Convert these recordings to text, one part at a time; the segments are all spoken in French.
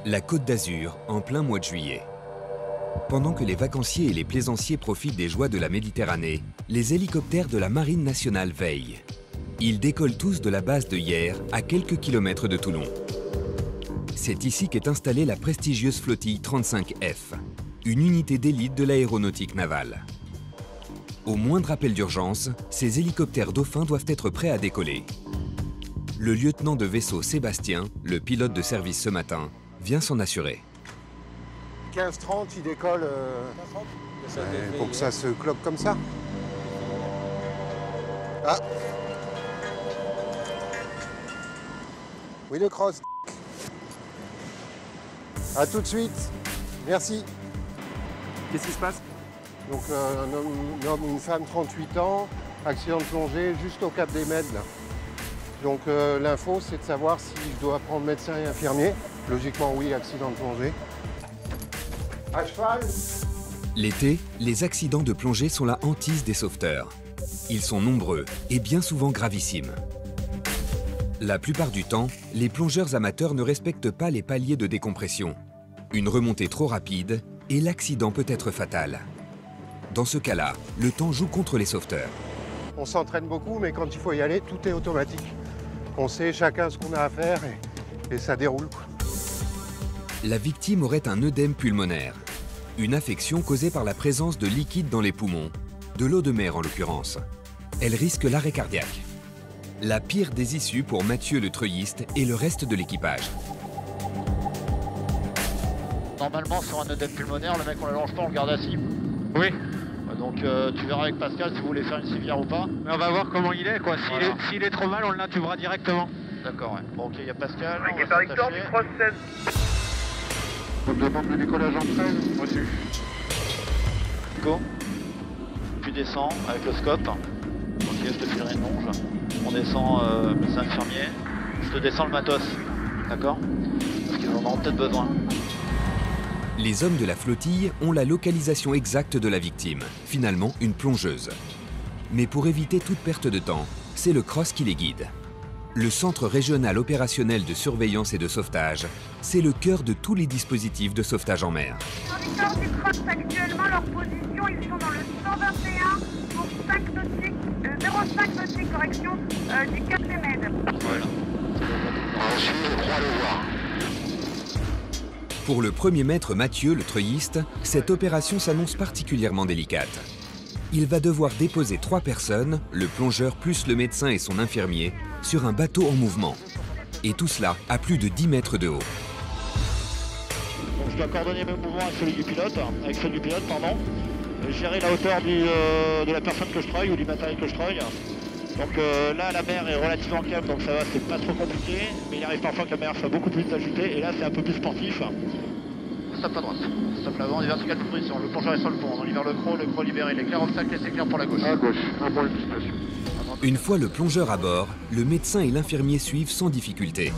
La Côte d'Azur, en plein mois de juillet. Pendant que les vacanciers et les plaisanciers profitent des joies de la Méditerranée, les hélicoptères de la Marine nationale veillent. Ils décollent tous de la base de Hyères, à quelques kilomètres de Toulon. C'est ici qu'est installée la prestigieuse flottille 35F, une unité d'élite de l'aéronautique navale. Au moindre appel d'urgence, ces hélicoptères dauphins doivent être prêts à décoller. Le lieutenant de vaisseau Sébastien, le pilote de service ce matin, vient s'en assurer. 15-30, il décolle pour que ça se cloque comme ça. Ah. Oui, le cross. À tout de suite. Merci. Qu'est-ce qui se passe? Donc un homme, une femme, 38 ans, accident de plongée juste au Cap des Mèdes. Là. Donc l'info, c'est de savoir si je dois prendre médecin et infirmier. Logiquement, oui, accident de plongée. À cheval. L'été, les accidents de plongée sont la hantise des sauveteurs. Ils sont nombreux et bien souvent gravissimes. La plupart du temps, les plongeurs amateurs ne respectent pas les paliers de décompression. Une remontée trop rapide et l'accident peut être fatal. Dans ce cas-là, le temps joue contre les sauveteurs. On s'entraîne beaucoup, mais quand il faut y aller, tout est automatique. On sait chacun ce qu'on a à faire et ça déroule. La victime aurait un œdème pulmonaire, une affection causée par la présence de liquide dans les poumons, de l'eau de mer en l'occurrence. Elle risque l'arrêt cardiaque. La pire des issues pour Mathieu le treuilliste et le reste de l'équipage. Normalement, sur un œdème pulmonaire, le mec on l'allonge pas, on le garde assis. Oui. Donc tu verras avec Pascal si vous voulez faire une civière ou pas. Mais on va voir comment il est, quoi. Voilà. S'il est trop mal, on l'intubera directement. D'accord, ouais. Bon, ok, il y a Pascal. Ok, par Victor du cross 16. On demande le décollage en 13. Reçu. Go. Tu descends avec le scope. Ok, je te filerai une longe. On descend médecin infirmier. Je te descends le matos. D'accord? Parce qu'ils en auront peut-être besoin. Les hommes de la flottille ont la localisation exacte de la victime, finalement une plongeuse. Mais pour éviter toute perte de temps, c'est le CROSS qui les guide. Le Centre régional opérationnel de surveillance et de sauvetage, c'est le cœur de tous les dispositifs de sauvetage en mer. Victor du cross actuellement, leur position, ils sont dans le 121 pour 5 nautiques, 0,5 nautiques, correction, du Cap des Mèdes. Voilà. Pour le premier maître Mathieu, le treuilliste, cette opération s'annonce particulièrement délicate. Il va devoir déposer 3 personnes, le plongeur plus le médecin et son infirmier, sur un bateau en mouvement. Et tout cela à plus de 10 mètres de haut. Donc je dois coordonner mes mouvements avec celui du pilote, gérer la hauteur de la personne que je treuille ou du matériel que je treuille. Donc là la mer est relativement calme, donc ça va, c'est pas trop compliqué, mais il arrive parfois que la mer soit beaucoup plus agitée et là c'est un peu plus sportif. Stop à droite, stop l'avant, on est vertical de position, le plongeur est sur le pont, on libère le croc libéré, les clairs obstacles et c'est clair pour la gauche. À gauche, un point de destination. Une fois le plongeur à bord, le médecin et l'infirmier suivent sans difficulté.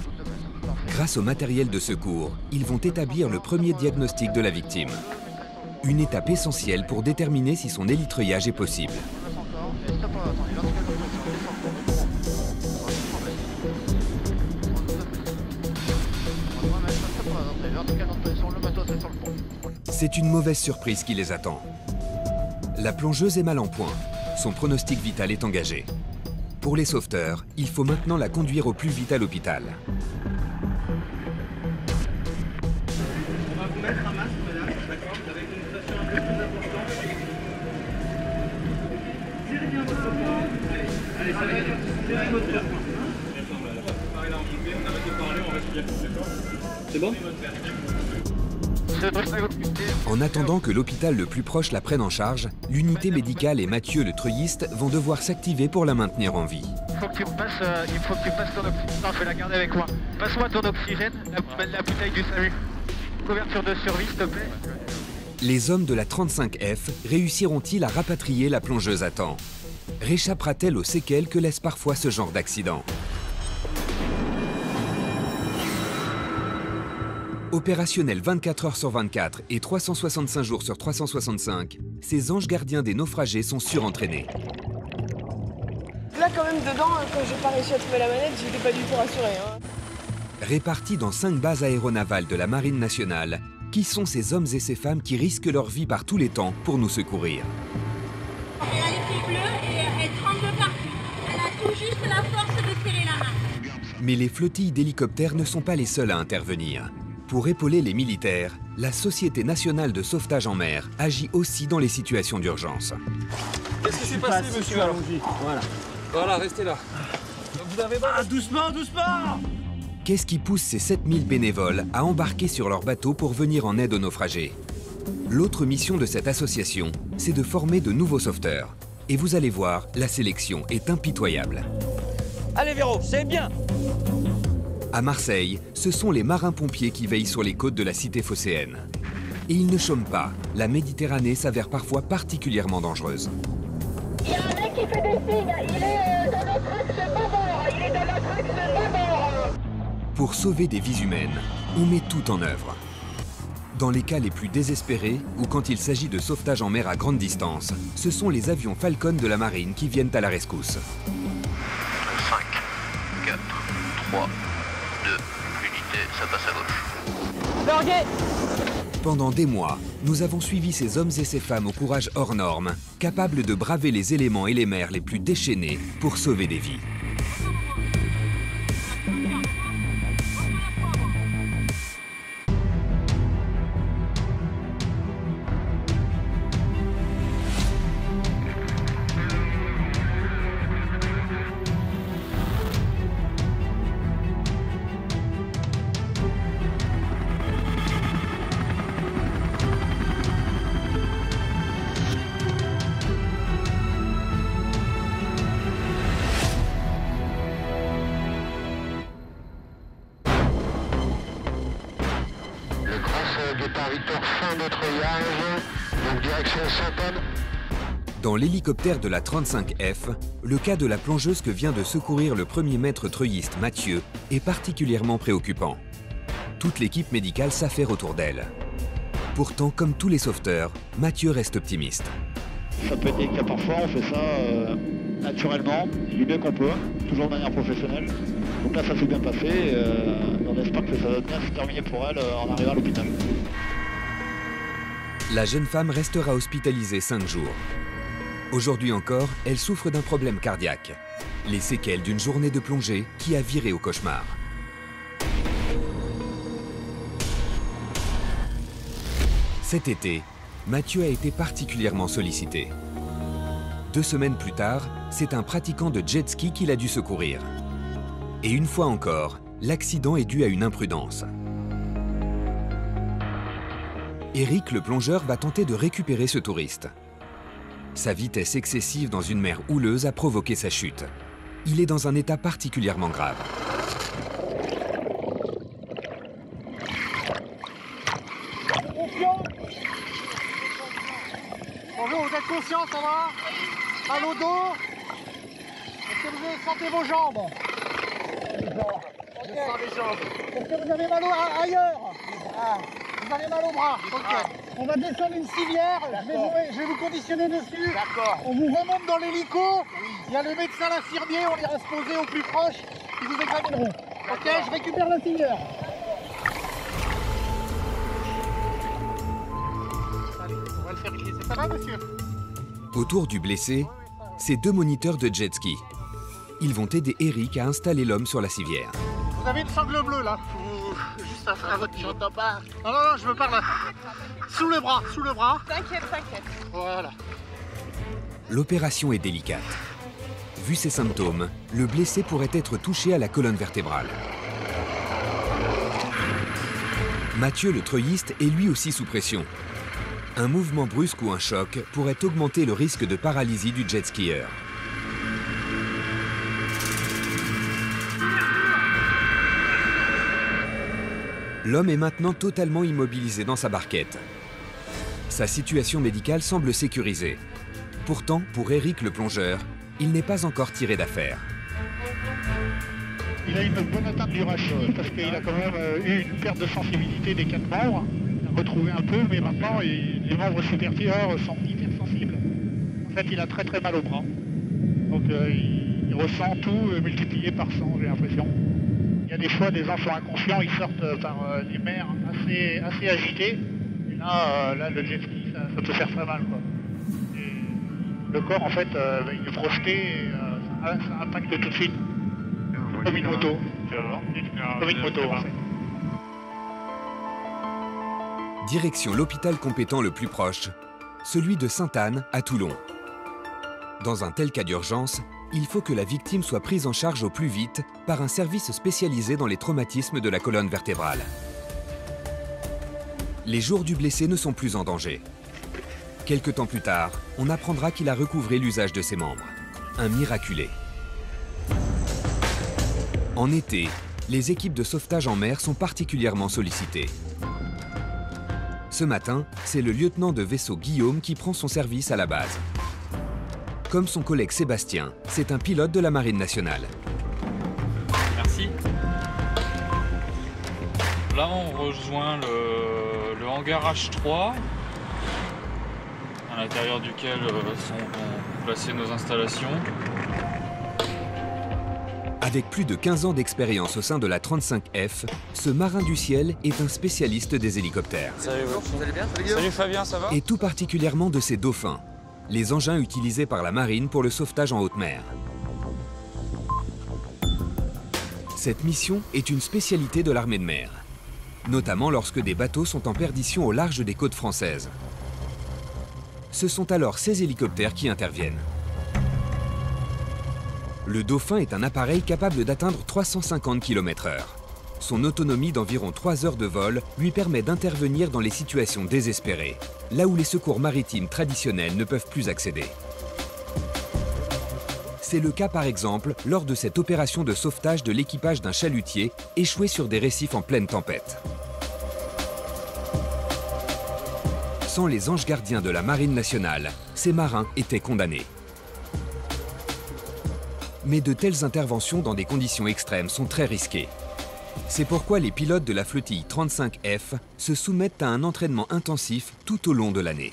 Grâce au matériel de secours, ils vont établir le premier diagnostic de la victime. Une étape essentielle pour déterminer si son élytreuillage est possible. C'est une mauvaise surprise qui les attend. La plongeuse est mal en point. Son pronostic vital est engagé. Pour les sauveteurs, il faut maintenant la conduire au plus vite à l'hôpital. On va vous mettre un masque, madame, d'accord, avec une pression un peu plus importante. Tirez bien votre poing. Allez, ça va aller. Tirez votre poing. On arrête de parler, on respire. D'accord? C'est bon? En attendant que l'hôpital le plus proche la prenne en charge, l'unité médicale et Mathieu le treuilliste vont devoir s'activer pour la maintenir en vie. Il faut que tu me passes ton oxygène. Non, je vais la garder avec moi. Passe-moi ton oxygène, la bouteille du SAMU. Couverture de survie, s'il te plaît. Les hommes de la 35F réussiront-ils à rapatrier la plongeuse à temps? Réchappera-t-elle aux séquelles que laisse parfois ce genre d'accident? Opérationnels 24 heures sur 24 et 365 jours sur 365, ces anges gardiens des naufragés sont surentraînés. Là, quand même, dedans, quand j'ai pas réussi à trouver la manette, j'étais pas du tout rassurée. répartis dans 5 bases aéronavales de la Marine nationale. Qui sont ces hommes et ces femmes qui risquent leur vie par tous les temps pour nous secourir? Elle a les pieds bleus et elle tremble partout. Elle a tout juste la force de serrer la main. Mais les flottilles d'hélicoptères ne sont pas les seuls à intervenir. Pour épauler les militaires, la Société nationale de sauvetage en mer agit aussi dans les situations d'urgence. Qu'est-ce qui s'est passé, monsieur? Voilà, restez là. Vous avez mal? Ah, doucement, doucement! Qu'est-ce qui pousse ces 7000 bénévoles à embarquer sur leur bateau pour venir en aide aux naufragés? L'autre mission de cette association, c'est de former de nouveaux sauveteurs. Et vous allez voir, la sélection est impitoyable. Allez Véro, c'est bien! À Marseille, ce sont les marins-pompiers qui veillent sur les côtes de la cité phocéenne. Et ils ne chôment pas, la Méditerranée s'avère parfois particulièrement dangereuse. Il y a un mec qui fait des signes, il est dans notre axe bâbord, il est dans notre axe bâbord. Pour sauver des vies humaines, on met tout en œuvre. Dans les cas les plus désespérés, ou quand il s'agit de sauvetage en mer à grande distance, ce sont les avions Falcon de la marine qui viennent à la rescousse. 5, 4, 3, 2, unité, ça passe à gauche. Pendant des mois, nous avons suivi ces hommes et ces femmes au courage hors norme, capables de braver les éléments et les mers les plus déchaînés pour sauver des vies. Départ Victor, fin de treillage, donc direction Saint-Anne. Dans l'hélicoptère de la 35F, le cas de la plongeuse que vient de secourir le premier maître treuilliste Mathieu est particulièrement préoccupant. Toute l'équipe médicale s'affaire autour d'elle. Pourtant, comme tous les sauveteurs, Mathieu reste optimiste. Ça peut être des cas parfois, on fait ça naturellement, du mieux qu'on peut, toujours de manière professionnelle. Donc là, ça s'est bien passé, on espère que ça va bien se terminer pour elle en arrivant à l'hôpital. La jeune femme restera hospitalisée 5 jours. Aujourd'hui encore, elle souffre d'un problème cardiaque. Les séquelles d'une journée de plongée qui a viré au cauchemar. Cet été, Mathieu a été particulièrement sollicité. 2 semaines plus tard, c'est un pratiquant de jet ski qu'il a dû secourir. Et une fois encore, l'accident est dû à une imprudence. Eric, le plongeur, va tenter de récupérer ce touriste. Sa vitesse excessive dans une mer houleuse a provoqué sa chute. Il est dans un état particulièrement grave. Bonjour, vous êtes conscient, ça va? Mal au dos? Est-ce que vous sentez vos jambes? Je sens les jambes. Est-ce que vous avez mal ailleurs? Ah, vous avez mal au bras? Ok. On va descendre une civière, je vais vous conditionner dessus. D'accord. On vous remonte dans l'hélico. Oui. Il y a le médecin, l'infirmier, on ira se poser au plus proche. Ils vous examineront. Ok, je récupère la civière. Allez, on va le faire ici. Ça va, monsieur? Autour du blessé, ces 2 moniteurs de jet ski. Ils vont aider Eric à installer l'homme sur la civière. Vous avez une sangle bleue là. Juste à votre niveau. J'entends pas. Non, non, non, je me parle. Sous le bras, sous le bras. T'inquiète, t'inquiète. Voilà. L'opération est délicate. Vu ses symptômes, le blessé pourrait être touché à la colonne vertébrale. Mathieu, le treuilliste, est lui aussi sous pression. Un mouvement brusque ou un choc pourrait augmenter le risque de paralysie du jet skieur. L'homme est maintenant totalement immobilisé dans sa barquette. Sa situation médicale semble sécurisée. Pourtant, pour Eric le plongeur, il n'est pas encore tiré d'affaire. Il a une bonne atteinte du rush parce qu'il a quand même eu une perte de sensibilité des 4 membres. Il a retrouvé un peu, mais maintenant les membres supérieurs sont hyper sensibles. En fait, il a très très mal au bras. Donc il ressent tout multiplié par 100, j'ai l'impression. Il y a des fois des gens sont inconscients, ils sortent par des mers assez agitées. Et là, le jet ski, ça peut faire très mal, quoi. Et le corps, en fait, il est projeté et ça impacte tout de suite. Comme une moto. Comme une moto, en fait. Direction l'hôpital compétent le plus proche, celui de Sainte-Anne à Toulon. Dans un tel cas d'urgence, il faut que la victime soit prise en charge au plus vite par un service spécialisé dans les traumatismes de la colonne vertébrale. Les jours du blessé ne sont plus en danger. Quelque temps plus tard, on apprendra qu'il a recouvré l'usage de ses membres. Un miraculé. En été, les équipes de sauvetage en mer sont particulièrement sollicitées. Ce matin, c'est le lieutenant de vaisseau Guillaume qui prend son service à la base. Comme son collègue Sébastien, c'est un pilote de la Marine nationale. Merci. Là, on rejoint le hangar H3, à l'intérieur duquel sont placées nos installations. Avec plus de 15 ans d'expérience au sein de la 35F, ce marin du ciel est un spécialiste des hélicoptères. Salut, vous allez bien? Salut Fabien, ça va? Et tout particulièrement de ces dauphins, les engins utilisés par la marine pour le sauvetage en haute mer. Cette mission est une spécialité de l'armée de mer, notamment lorsque des bateaux sont en perdition au large des côtes françaises. Ce sont alors ces hélicoptères qui interviennent. Le Dauphin est un appareil capable d'atteindre 350 km/h. Son autonomie d'environ 3 heures de vol lui permet d'intervenir dans les situations désespérées, là où les secours maritimes traditionnels ne peuvent plus accéder. C'est le cas par exemple lors de cette opération de sauvetage de l'équipage d'un chalutier échoué sur des récifs en pleine tempête. Sans les anges gardiens de la Marine nationale, ces marins étaient condamnés. Mais de telles interventions dans des conditions extrêmes sont très risquées. C'est pourquoi les pilotes de la flottille 35F se soumettent à un entraînement intensif tout au long de l'année.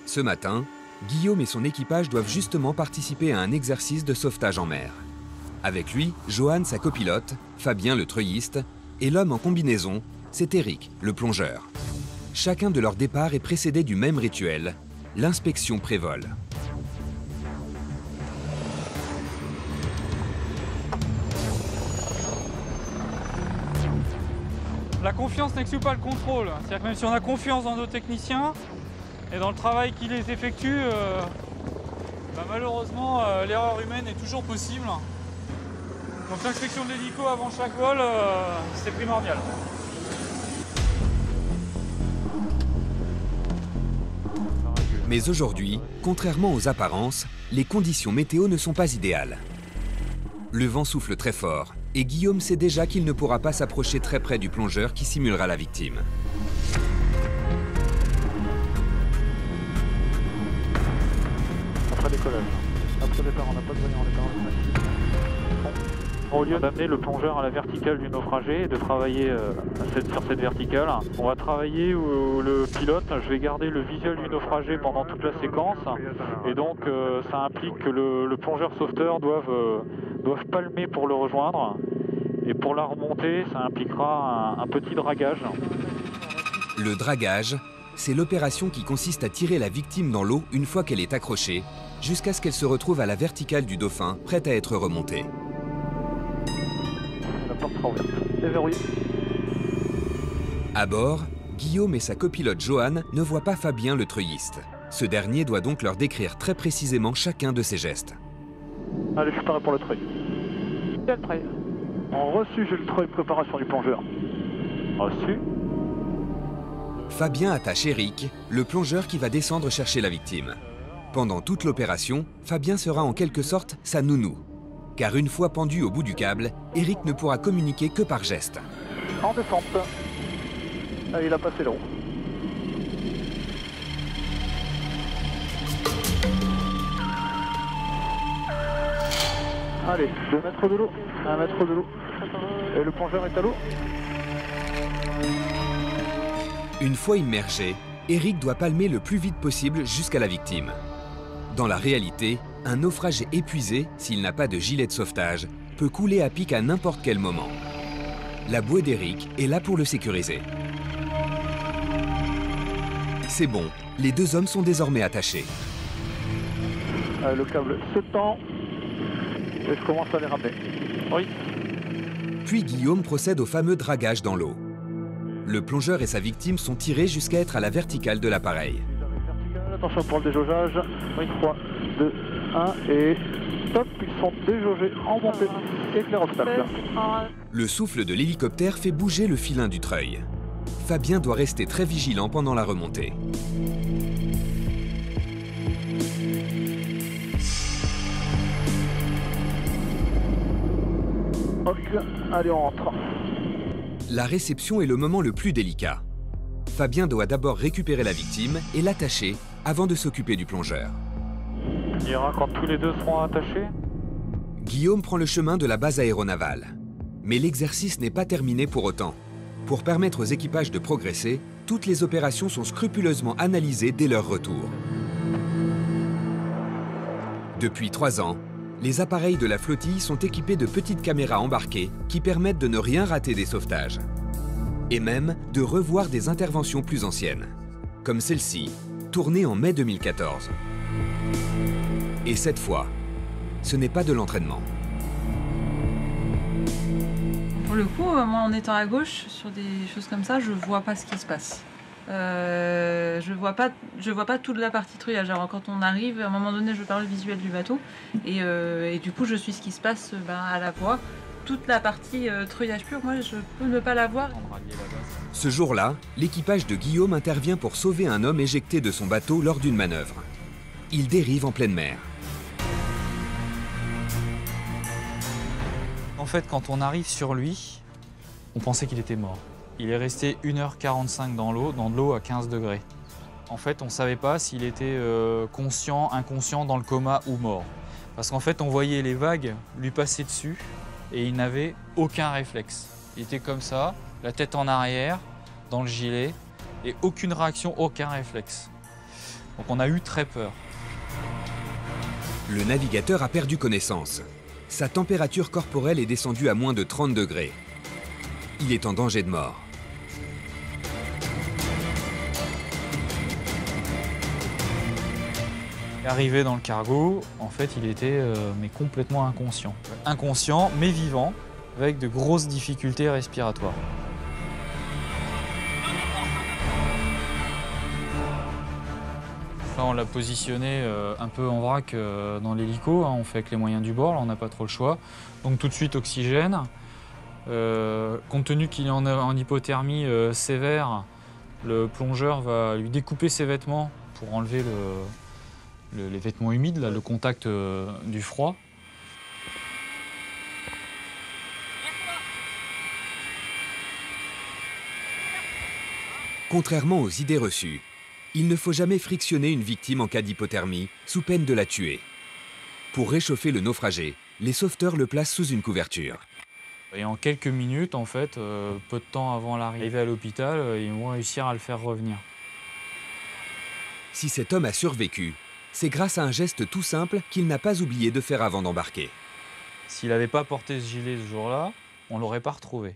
Ce matin, Guillaume et son équipage doivent justement participer à un exercice de sauvetage en mer. Avec lui, Johan, sa copilote, Fabien, le treuilliste, et l'homme en combinaison, c'est Eric, le plongeur. Chacun de leurs départs est précédé du même rituel, l'inspection pré-vol. La confiance n'exclut pas le contrôle. C'est-à-dire que même si on a confiance dans nos techniciens et dans le travail qu'ils les effectuent, malheureusement, l'erreur humaine est toujours possible. Donc l'inspection de l'hélico avant chaque vol, c'est primordial. Mais aujourd'hui, contrairement aux apparences, les conditions météo ne sont pas idéales. Le vent souffle très fort et Guillaume sait déjà qu'il ne pourra pas s'approcher très près du plongeur qui simulera la victime. Après décollage. Après départ, on n'a pas de voyant, on est au lieu d'amener le plongeur à la verticale du naufragé et de travailler sur cette verticale, on va travailler où le pilote, je vais garder le visuel du naufragé pendant toute la séquence. Et donc ça implique que le plongeur sauveteur doivent palmer pour le rejoindre. Et pour la remontée, ça impliquera un petit dragage. Le dragage, c'est l'opération qui consiste à tirer la victime dans l'eau une fois qu'elle est accrochée, jusqu'à ce qu'elle se retrouve à la verticale du Dauphin, prête à être remontée. La porte sera ouverte. C'est verrouillé. À bord, Guillaume et sa copilote Johan ne voient pas Fabien le treuilliste. Ce dernier doit donc leur décrire très précisément chacun de ses gestes. Allez, je suis paré pour le treuil. J'ai le treuil. En reçu, j'ai le treuil, préparation du plongeur. Reçu. Fabien attache Eric, le plongeur qui va descendre chercher la victime. Pendant toute l'opération, Fabien sera en quelque sorte sa nounou. Car une fois pendu au bout du câble, Eric ne pourra communiquer que par geste. En descente. Ah, il a passé l'eau. Allez, 2 mètres de l'eau, 1 mètre de l'eau. Et le plongeur est à l'eau. Une fois immergé, Eric doit palmer le plus vite possible jusqu'à la victime. Dans la réalité, un naufragé épuisé, s'il n'a pas de gilet de sauvetage, peut couler à pic à n'importe quel moment. La bouée d'Eric est là pour le sécuriser. C'est bon, les deux hommes sont désormais attachés. Le câble se tend et je commence à les ramener. Oui. Puis Guillaume procède au fameux dragage dans l'eau. Le plongeur et sa victime sont tirés jusqu'à être à la verticale de l'appareil. Attention pour le déjaugeage. Oui, 3, 2, 1 et stop, ils sont déjaugés en montée. Éclair obstacle. Le souffle de l'hélicoptère fait bouger le filin du treuil. Fabien doit rester très vigilant pendant la remontée. Allez, on rentre. La réception est le moment le plus délicat. Fabien doit d'abord récupérer la victime et l'attacher avant de s'occuper du plongeur. Il ira quand tous les deux seront attachés. Guillaume prend le chemin de la base aéronavale. Mais l'exercice n'est pas terminé pour autant. Pour permettre aux équipages de progresser, toutes les opérations sont scrupuleusement analysées dès leur retour. Depuis 3 ans, les appareils de la flottille sont équipés de petites caméras embarquées qui permettent de ne rien rater des sauvetages. Et même de revoir des interventions plus anciennes, comme celle-ci, tournée en mai 2014. Et cette fois, ce n'est pas de l'entraînement. Pour le coup, moi en étant à gauche, sur des choses comme ça, je vois pas ce qui se passe. Je vois pas toute la partie treuillage. Alors quand on arrive, à un moment donné, je parle visuel du bateau et du coup, je suis ce qui se passe à la voie. Toute la partie treuillage pur, moi, je peux ne pas la voir. Ce jour-là, l'équipage de Guillaume intervient pour sauver un homme éjecté de son bateau lors d'une manœuvre. Il dérive en pleine mer. En fait, quand on arrive sur lui, on pensait qu'il était mort. Il est resté 1h45 dans l'eau, de l'eau à 15 degrés. En fait, on ne savait pas s'il était conscient, inconscient, dans le coma ou mort. Parce qu'en fait, on voyait les vagues lui passer dessus et il n'avait aucun réflexe. Il était comme ça, la tête en arrière, dans le gilet, et aucune réaction, aucun réflexe. Donc on a eu très peur. Le navigateur a perdu connaissance. Sa température corporelle est descendue à moins de 30 degrés. Il est en danger de mort. Arrivé dans le cargo, en fait, il était mais complètement inconscient. Inconscient, mais vivant, avec de grosses difficultés respiratoires. Là, on l'a positionné un peu en vrac dans l'hélico. On fait avec les moyens du bord, là, on n'a pas trop le choix. Donc tout de suite, oxygène. Compte tenu qu'il est en hypothermie sévère, le plongeur va lui découper ses vêtements pour enlever les vêtements humides, là, le contact du froid. Contrairement aux idées reçues, il ne faut jamais frictionner une victime en cas d'hypothermie, sous peine de la tuer. Pour réchauffer le naufragé, les sauveteurs le placent sous une couverture. Et en quelques minutes, en fait, peu de temps avant l'arrivée à l'hôpital, ils vont réussir à le faire revenir. Si cet homme a survécu, c'est grâce à un geste tout simple qu'il n'a pas oublié de faire avant d'embarquer. S'il n'avait pas porté ce gilet ce jour-là, on ne l'aurait pas retrouvé.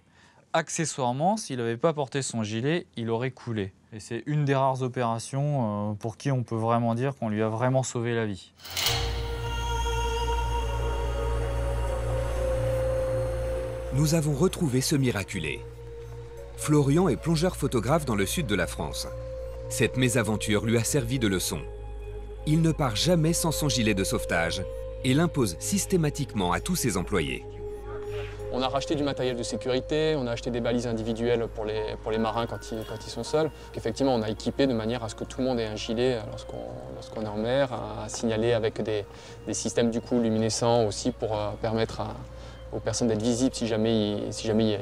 Accessoirement, s'il n'avait pas porté son gilet, il aurait coulé. Et c'est une des rares opérations pour qui on peut vraiment dire qu'on lui a vraiment sauvé la vie. Nous avons retrouvé ce miraculé. Florian est plongeur photographe dans le sud de la France. Cette mésaventure lui a servi de leçon. Il ne part jamais sans son gilet de sauvetage et l'impose systématiquement à tous ses employés. On a racheté du matériel de sécurité, on a acheté des balises individuelles pour les marins quand ils sont seuls. Effectivement, on a équipé de manière à ce que tout le monde ait un gilet lorsqu'on est en mer, à signaler avec des systèmes du coup luminescents aussi pour permettre aux personnes d'être visibles si jamais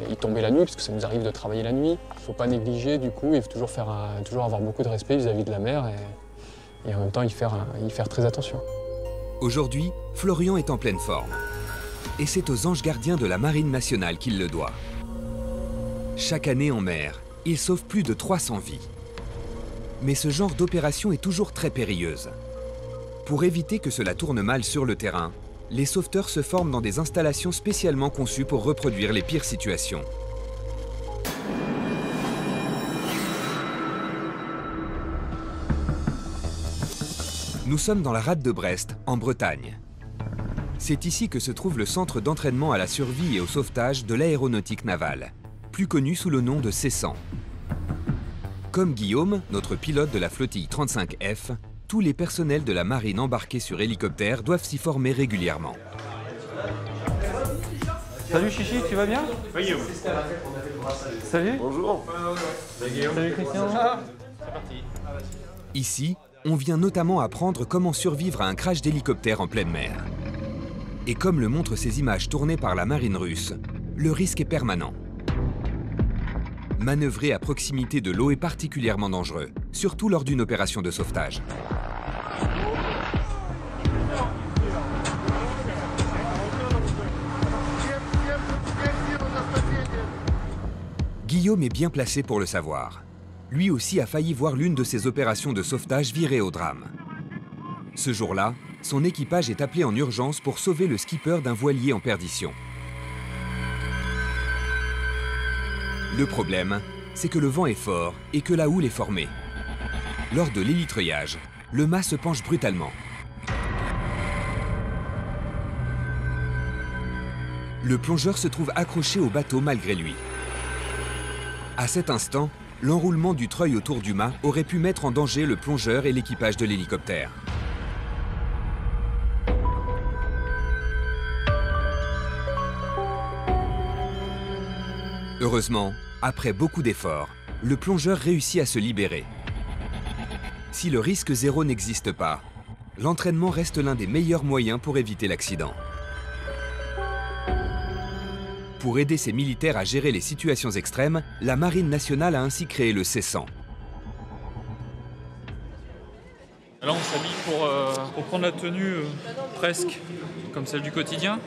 ils tombaient la nuit, parce que ça nous arrive de travailler la nuit. Il ne faut pas négliger du coup, il faut toujours avoir beaucoup de respect vis-à-vis de la mer et en même temps y faire très attention. Aujourd'hui, Florian est en pleine forme. Et c'est aux anges gardiens de la Marine nationale qu'il le doit. Chaque année en mer, il sauve plus de 300 vies. Mais ce genre d'opération est toujours très périlleuse. Pour éviter que cela tourne mal sur le terrain, les sauveteurs se forment dans des installations spécialement conçues pour reproduire les pires situations. Nous sommes dans la rade de Brest, en Bretagne. C'est ici que se trouve le centre d'entraînement à la survie et au sauvetage de l'aéronautique navale, plus connu sous le nom de C100. Comme Guillaume, notre pilote de la flottille 35F, tous les personnels de la marine embarqués sur hélicoptère doivent s'y former régulièrement. Salut Chichi, tu vas bien? Oui, Guillaume. Salut. Bonjour. Salut Guillaume. Salut Christian. C'est parti. Ici, on vient notamment apprendre comment survivre à un crash d'hélicoptère en pleine mer. Et comme le montrent ces images tournées par la marine russe, le risque est permanent. Manœuvrer à proximité de l'eau est particulièrement dangereux, surtout lors d'une opération de sauvetage. Guillaume est bien placé pour le savoir. Lui aussi a failli voir l'une de ses opérations de sauvetage virer au drame. Ce jour-là, son équipage est appelé en urgence pour sauver le skipper d'un voilier en perdition. Le problème, c'est que le vent est fort et que la houle est formée. Lors de l'hélitreuillage, le mât se penche brutalement. Le plongeur se trouve accroché au bateau malgré lui. À cet instant, l'enroulement du treuil autour du mât aurait pu mettre en danger le plongeur et l'équipage de l'hélicoptère. Heureusement, après beaucoup d'efforts, le plongeur réussit à se libérer. Si le risque zéro n'existe pas, l'entraînement reste l'un des meilleurs moyens pour éviter l'accident. Pour aider ses militaires à gérer les situations extrêmes, la Marine nationale a ainsi créé le C100. Là, on s'habille pour prendre la tenue presque comme celle du quotidien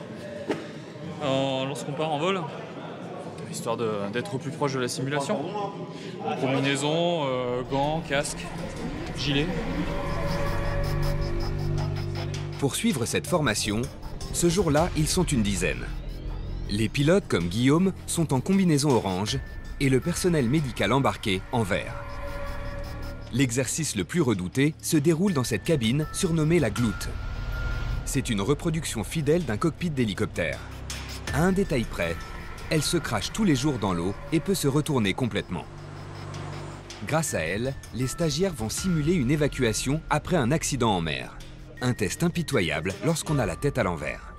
lorsqu'on part en vol, histoire d'être au plus proche de la simulation. Combinaison, gants, casque, gilet. Pour suivre cette formation, ce jour-là, ils sont une dizaine. Les pilotes, comme Guillaume, sont en combinaison orange et le personnel médical embarqué en vert. L'exercice le plus redouté se déroule dans cette cabine surnommée la gloute. C'est une reproduction fidèle d'un cockpit d'hélicoptère. À un détail près, elle se crache tous les jours dans l'eau et peut se retourner complètement. Grâce à elle, les stagiaires vont simuler une évacuation après un accident en mer. Un test impitoyable lorsqu'on a la tête à l'envers.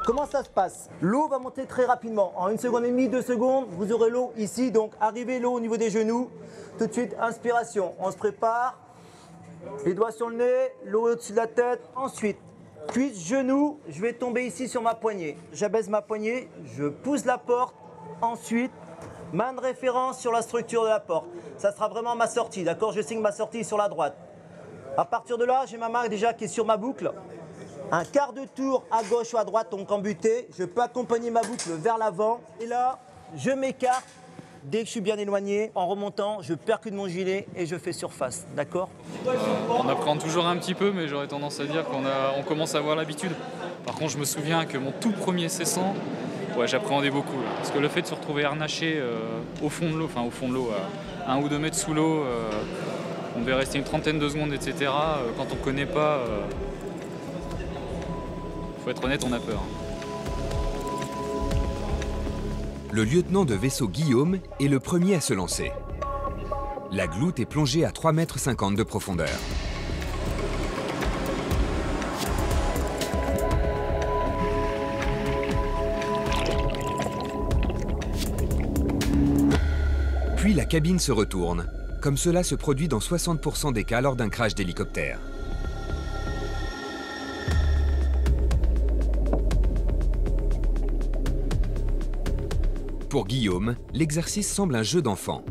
Comment ça se passe? L'eau va monter très rapidement. En 1 seconde et demie, 2 secondes, vous aurez l'eau ici. Donc arrivez l'eau au niveau des genoux. Tout de suite, inspiration. On se prépare. Les doigts sur le nez, l'eau au-dessus de la tête. Ensuite, cuisse, genou. Je vais tomber ici sur ma poignée. J'abaisse ma poignée, je pousse la porte. Ensuite, main de référence sur la structure de la porte. Ça sera vraiment ma sortie, d'accord? Je signe ma sortie sur la droite. À partir de là, j'ai ma main déjà qui est sur ma boucle. Un quart de tour à gauche ou à droite, donc en butée. Je peux accompagner ma boucle vers l'avant. Et là, je m'écarte. Dès que je suis bien éloigné, en remontant, je percute mon gilet et je fais surface. D'accord? On appréhende toujours un petit peu, mais j'aurais tendance à dire qu'on commence à avoir l'habitude. Par contre, je me souviens que mon tout premier C100, ouais, j'appréhendais beaucoup. Là, parce que le fait de se retrouver harnaché au fond de l'eau, enfin au fond de l'eau, à 1 ou 2 mètres sous l'eau, on devait rester une trentaine de secondes, etc. Quand on ne connaît pas... Faut être honnête, on a peur. Le lieutenant de vaisseau Guillaume est le premier à se lancer. La gloute est plongée à 3,50 m de profondeur. Puis la cabine se retourne, comme cela se produit dans 60% des cas lors d'un crash d'hélicoptère. Pour Guillaume, l'exercice semble un jeu d'enfant.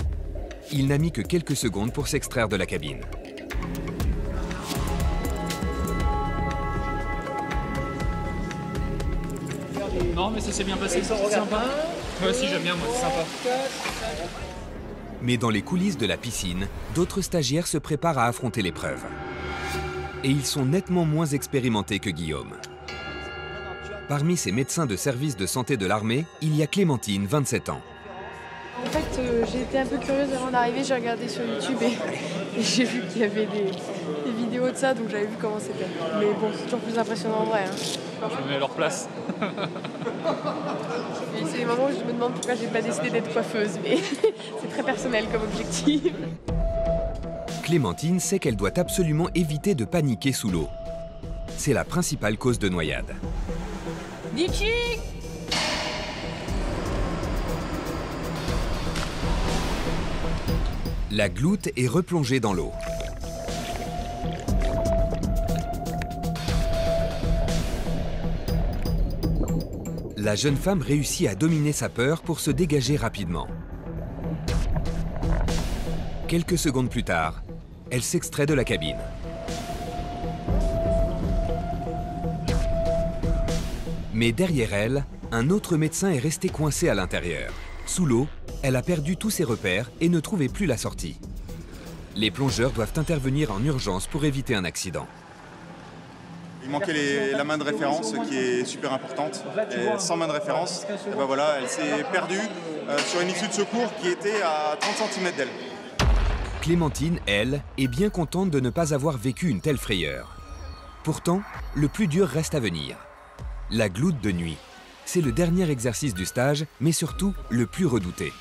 Il n'a mis que quelques secondes pour s'extraire de la cabine. Non, mais ça s'est bien passé, c'est sympa. Ouais, si, j'aime bien, moi, c'est sympa. Mais dans les coulisses de la piscine, d'autres stagiaires se préparent à affronter l'épreuve. Et ils sont nettement moins expérimentés que Guillaume. Parmi ces médecins de service de santé de l'armée, il y a Clémentine, 27 ans. En fait, j'ai été un peu curieuse avant d'arriver, j'ai regardé sur YouTube et j'ai vu qu'il y avait des vidéos de ça, donc j'avais vu comment c'était. Mais bon, c'est toujours plus impressionnant en vrai. Hein. Je me mets à leur place. Et c'est les moments où je me demande pourquoi j'ai pas décidé d'être coiffeuse, mais c'est très personnel comme objectif. Clémentine sait qu'elle doit absolument éviter de paniquer sous l'eau. C'est la principale cause de noyade. Ditchy! La gloute est replongée dans l'eau. La jeune femme réussit à dominer sa peur pour se dégager rapidement. Quelques secondes plus tard, elle s'extrait de la cabine. Mais derrière elle, un autre médecin est resté coincé à l'intérieur. Sous l'eau, elle a perdu tous ses repères et ne trouvait plus la sortie. Les plongeurs doivent intervenir en urgence pour éviter un accident. Il manquait la main de référence qui est super importante. Et sans main de référence, et ben voilà, elle s'est perdue sur une issue de secours qui était à 30 cm d'elle. Clémentine, elle, est bien contente de ne pas avoir vécu une telle frayeur. Pourtant, le plus dur reste à venir. La gloute de nuit. C'est le dernier exercice du stage, mais surtout le plus redouté.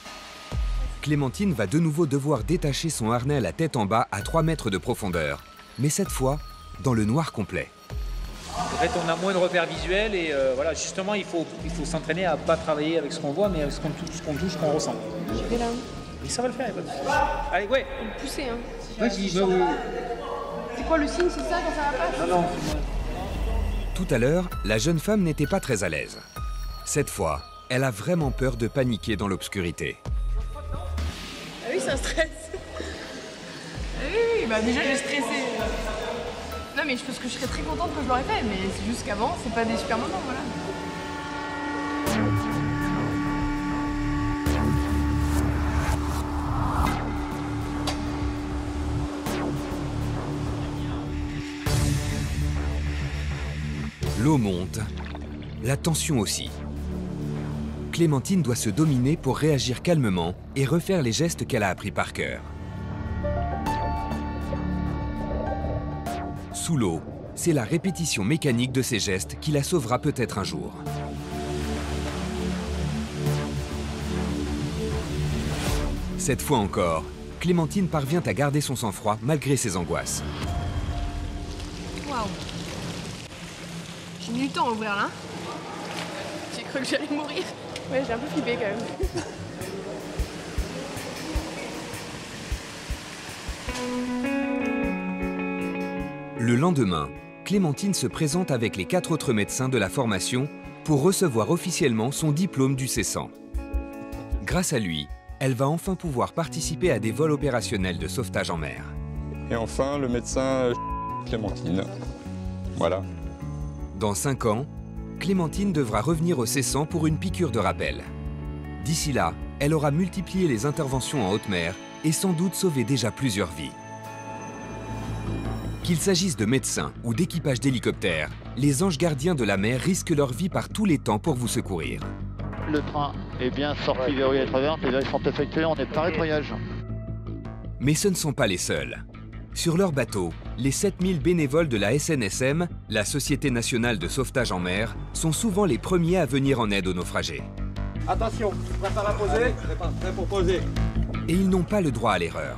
Clémentine va de nouveau devoir détacher son harnais la tête en bas à 3 mètres de profondeur, mais cette fois, dans le noir complet. En fait, on a moins de repères visuels et voilà, justement, il faut s'entraîner à ne pas travailler avec ce qu'on voit, mais avec ce qu'on touche, ce qu'on ressent. Je vais là. Et ça va le faire, il n'y a pas de souci. Allez, ouais. Faut le pousser, hein. Vas-y, C'est quoi le signe, c'est ça, quand ça va pas? Non. Tout à l'heure, la jeune femme n'était pas très à l'aise. Cette fois, elle a vraiment peur de paniquer dans l'obscurité. Ah oui, c'est un stress. Ah oui, bah déjà j'ai stressé. Non mais je pense que je serais très contente que je l'aurais fait, mais c'est juste qu'avant, c'est pas des super moments, voilà. L'eau monte, la tension aussi. Clémentine doit se dominer pour réagir calmement et refaire les gestes qu'elle a appris par cœur. Sous l'eau, c'est la répétition mécanique de ces gestes qui la sauvera peut-être un jour. Cette fois encore, Clémentine parvient à garder son sang-froid malgré ses angoisses. Waouh! J'ai mis du temps à ouvrir là. J'ai cru que j'allais mourir. Ouais, j'ai un peu flippé quand même. Le lendemain, Clémentine se présente avec les 4 autres médecins de la formation pour recevoir officiellement son diplôme du C100. Grâce à lui, elle va enfin pouvoir participer à des vols opérationnels de sauvetage en mer. Et enfin, le médecin Clémentine. Voilà. Dans 5 ans, Clémentine devra revenir au C100 pour une piqûre de rappel. D'ici là, elle aura multiplié les interventions en haute mer et sans doute sauvé déjà plusieurs vies. Qu'il s'agisse de médecins ou d'équipage d'hélicoptères, les anges gardiens de la mer risquent leur vie par tous les temps pour vous secourir. Le train est bien sorti vers U80 et là ils sont effectués, on est par nettoyage. Mais ce ne sont pas les seuls. Sur leur bateau, les 7000 bénévoles de la SNSM, la Société nationale de sauvetage en mer, sont souvent les premiers à venir en aide aux naufragés. Attention, prépare à poser. Prêt pour poser. Et ils n'ont pas le droit à l'erreur.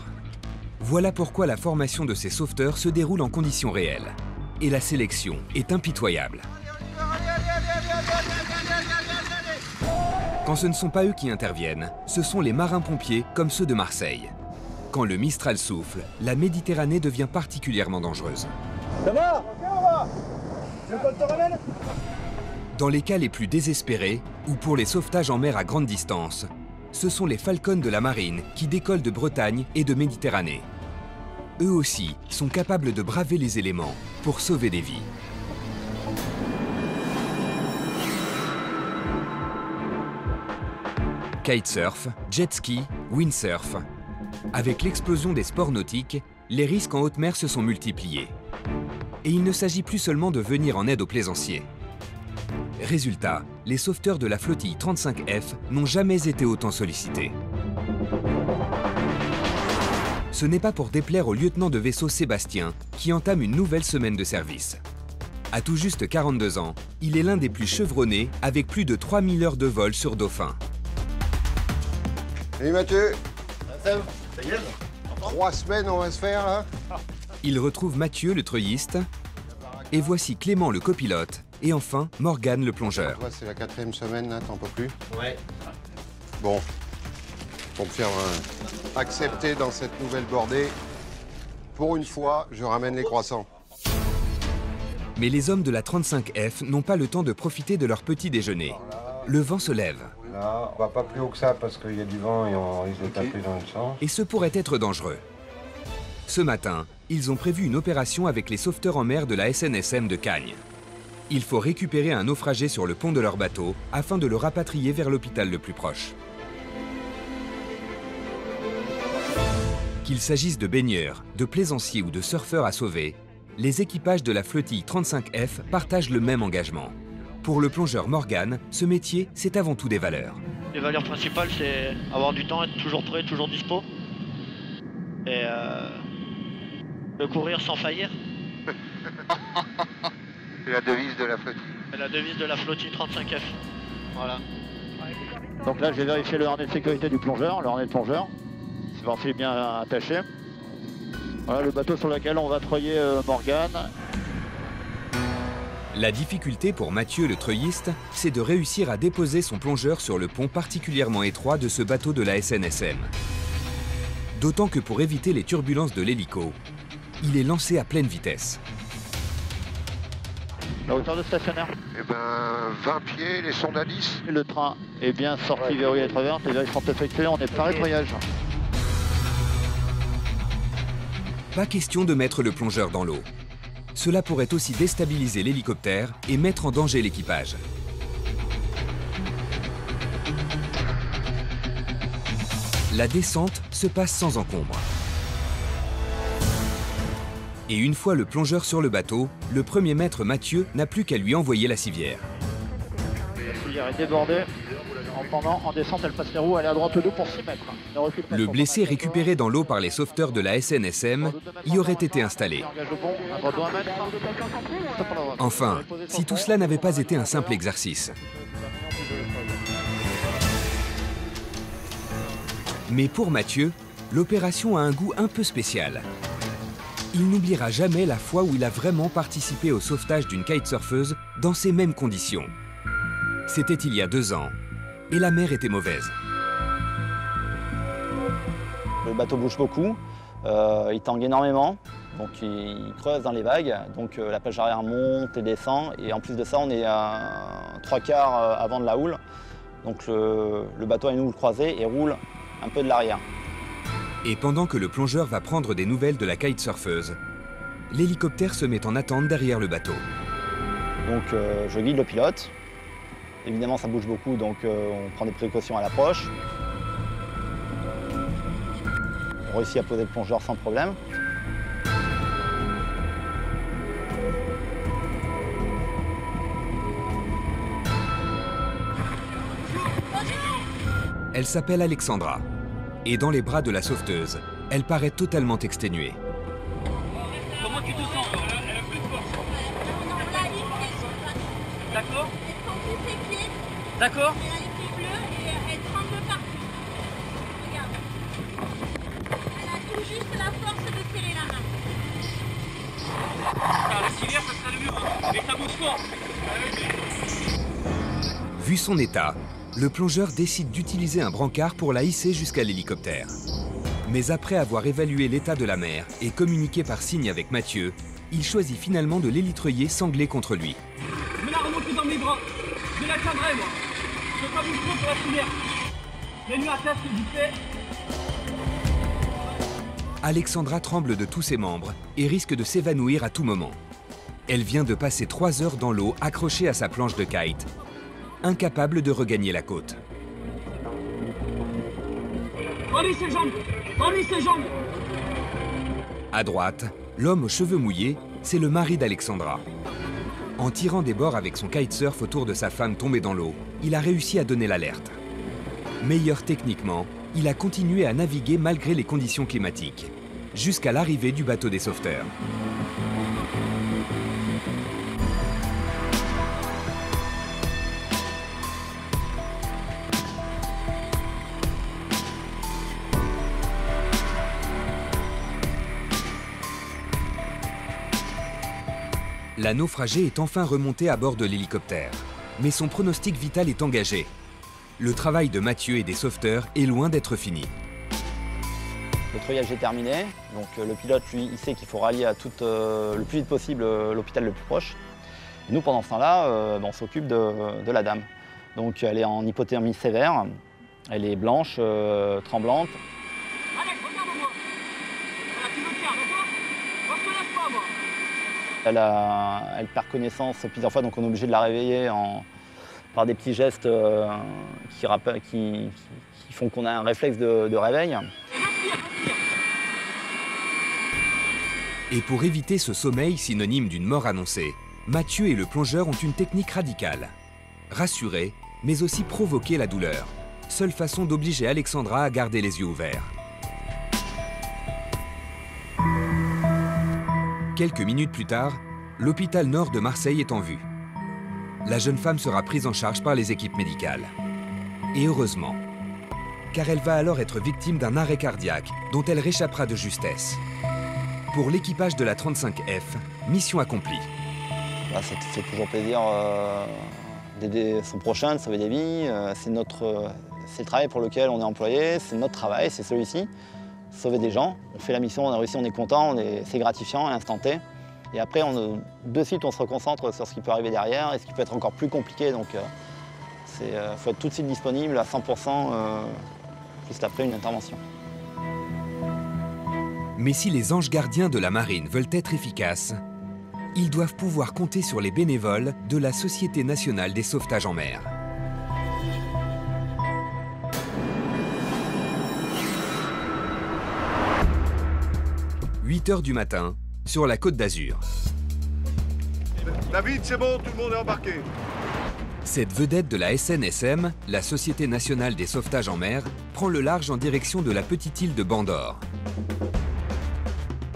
Voilà pourquoi la formation de ces sauveteurs se déroule en conditions réelles. Et la sélection est impitoyable. Quand ce ne sont pas eux qui interviennent, ce sont les marins-pompiers comme ceux de Marseille. Quand le Mistral souffle, la Méditerranée devient particulièrement dangereuse. Ça va? Ok, on va. Tu veux qu'on te ramène? Dans les cas les plus désespérés, ou pour les sauvetages en mer à grande distance, ce sont les Falcons de la marine qui décollent de Bretagne et de Méditerranée. Eux aussi sont capables de braver les éléments pour sauver des vies. Kitesurf, jet ski, windsurf. Avec l'explosion des sports nautiques, les risques en haute mer se sont multipliés. Et il ne s'agit plus seulement de venir en aide aux plaisanciers. Résultat, les sauveteurs de la flottille 35F n'ont jamais été autant sollicités. Ce n'est pas pour déplaire au lieutenant de vaisseau Sébastien, qui entame une nouvelle semaine de service. À tout juste 42 ans, il est l'un des plus chevronnés, avec plus de 3000 heures de vol sur Dauphin. Salut Mathieu. Ça y est, 3 semaines on va se faire là. Il retrouve Mathieu le treuilliste, et voici Clément le copilote, et enfin Morgane le plongeur. C'est la 4e semaine là, t'en peux plus? Ouais. Bon, pour me faire accepter dans cette nouvelle bordée, pour une fois, je ramène les croissants. Mais les hommes de la 35F n'ont pas le temps de profiter de leur petit déjeuner. Le vent se lève. Là, on va pas plus haut que ça parce qu'il y a du vent et on risque de taper dans le sang. Et ce pourrait être dangereux. Ce matin, ils ont prévu une opération avec les sauveteurs en mer de la SNSM de Cagnes. Il faut récupérer un naufragé sur le pont de leur bateau afin de le rapatrier vers l'hôpital le plus proche. Qu'il s'agisse de baigneurs, de plaisanciers ou de surfeurs à sauver, les équipages de la flottille 35F partagent le même engagement. Pour le plongeur Morgane, ce métier, c'est avant tout des valeurs. Les valeurs principales, c'est avoir du temps, être toujours prêt, toujours dispo. Et de courir sans faillir. C'est la devise de la flottille. C'est la devise de la flottille 35F. Voilà. Donc là, j'ai vérifié le harnais de sécurité du plongeur, le harnais de plongeur. C'est voir s'il est bien attaché. Voilà le bateau sur lequel on va treuiller Morgane. La difficulté pour Mathieu le treuilliste, c'est de réussir à déposer son plongeur sur le pont particulièrement étroit de ce bateau de la SNSM. D'autant que pour éviter les turbulences de l'hélico, il est lancé à pleine vitesse. La hauteur de stationnaire? Eh ben, 20 pieds, les sondes à 10. Le train est bien sorti, verrouillé à travers, les verrouilles sont effectuées, on est prêt de voyage. Pas question de mettre le plongeur dans l'eau. Cela pourrait aussi déstabiliser l'hélicoptère et mettre en danger l'équipage. La descente se passe sans encombre. Et une fois le plongeur sur le bateau, le premier maître Mathieu n'a plus qu'à lui envoyer la civière. La civière est débordée. En descente, elle passe les roues, elle est à droite de pour 6 mètres. Le blessé récupéré dans l'eau par les sauveteurs de la SNSM y aurait été installé. Enfin, si tout cela n'avait pas été un simple exercice. Mais pour Mathieu, l'opération a un goût un peu spécial. Il n'oubliera jamais la fois où il a vraiment participé au sauvetage d'une kitesurfeuse dans ces mêmes conditions. C'était il y a 2 ans, et la mer était mauvaise. Le bateau bouge beaucoup, il tangue énormément, donc il creuse dans les vagues, donc la plage arrière monte et descend, et en plus de ça, on est à 3/4 avant de la houle, donc le bateau a une houle croisée et roule un peu de l'arrière. Et pendant que le plongeur va prendre des nouvelles de la kitesurfeuse, l'hélicoptère se met en attente derrière le bateau. Donc je guide le pilote. Évidemment, ça bouge beaucoup, donc on prend des précautions à l'approche. On réussit à poser le plongeur sans problème. Elle s'appelle Alexandra. Et dans les bras de la sauveteuse, elle paraît totalement exténuée. Comment tu te sens? Elle a plus de force. D'accord? D'accord? Elle a les pieds bleus et elle tremble partout. Regarde. Elle a tout juste la force de serrer la main. La civière, ça serait le mieux, hein. Mais ça bouge fort. Vu son état, le plongeur décide d'utiliser un brancard pour la hisser jusqu'à l'hélicoptère. Mais après avoir évalué l'état de la mer et communiqué par signe avec Mathieu, il choisit finalement de l'hélitreuiller sanglé contre lui. Je vais la remonter dans mes bras. Je la tiendrai, moi. Je ne veux pas bouger pour la civière. Mets-lui un casque vite fait. Alexandra tremble de tous ses membres et risque de s'évanouir à tout moment. Elle vient de passer 3 heures dans l'eau accrochée à sa planche de kite, incapable de regagner la côte. Rendez ses jambes! Rendez ses jambes! À droite, l'homme aux cheveux mouillés, c'est le mari d'Alexandra. En tirant des bords avec son kitesurf autour de sa femme tombée dans l'eau, il a réussi à donner l'alerte. Meilleur techniquement, il a continué à naviguer malgré les conditions climatiques, jusqu'à l'arrivée du bateau des sauveteurs. La naufragée est enfin remontée à bord de l'hélicoptère, mais son pronostic vital est engagé. Le travail de Mathieu et des sauveteurs est loin d'être fini. Le treuillage est terminé, donc le pilote, lui, il sait qu'il faut rallier le plus vite possible l'hôpital le plus proche. Et nous, pendant ce temps-là, on s'occupe de la dame. Donc elle est en hypothermie sévère, elle est blanche, tremblante. Elle perd connaissance plusieurs fois, donc on est obligé de la réveiller par des petits gestes qui font qu'on a un réflexe de réveil. Et pour éviter ce sommeil synonyme d'une mort annoncée, Mathieu et le plongeur ont une technique radicale. Rassurer, mais aussi provoquer la douleur. Seule façon d'obliger Alexandra à garder les yeux ouverts. Quelques minutes plus tard, l'hôpital nord de Marseille est en vue. La jeune femme sera prise en charge par les équipes médicales. Et heureusement, car elle va alors être victime d'un arrêt cardiaque dont elle réchappera de justesse. Pour l'équipage de la 35F, mission accomplie. Ça fait toujours plaisir d'aider son prochain, de sauver des vies. C'est le travail pour lequel on est employé, c'est notre travail, c'est celui-ci. Sauver des gens, on fait la mission, on a réussi, on est content, c'est gratifiant à l'instant T. Et après, de suite, on se reconcentre sur ce qui peut arriver derrière et ce qui peut être encore plus compliqué. Donc, il faut être tout de suite disponible à 100% juste après une intervention. Mais si les anges gardiens de la marine veulent être efficaces, ils doivent pouvoir compter sur les bénévoles de la Société nationale des sauvetages en mer. 8 h du matin, sur la Côte d'Azur. David, c'est bon, tout le monde est embarqué. Cette vedette de la SNSM, la Société nationale des sauvetages en mer, prend le large en direction de la petite île de Bandor.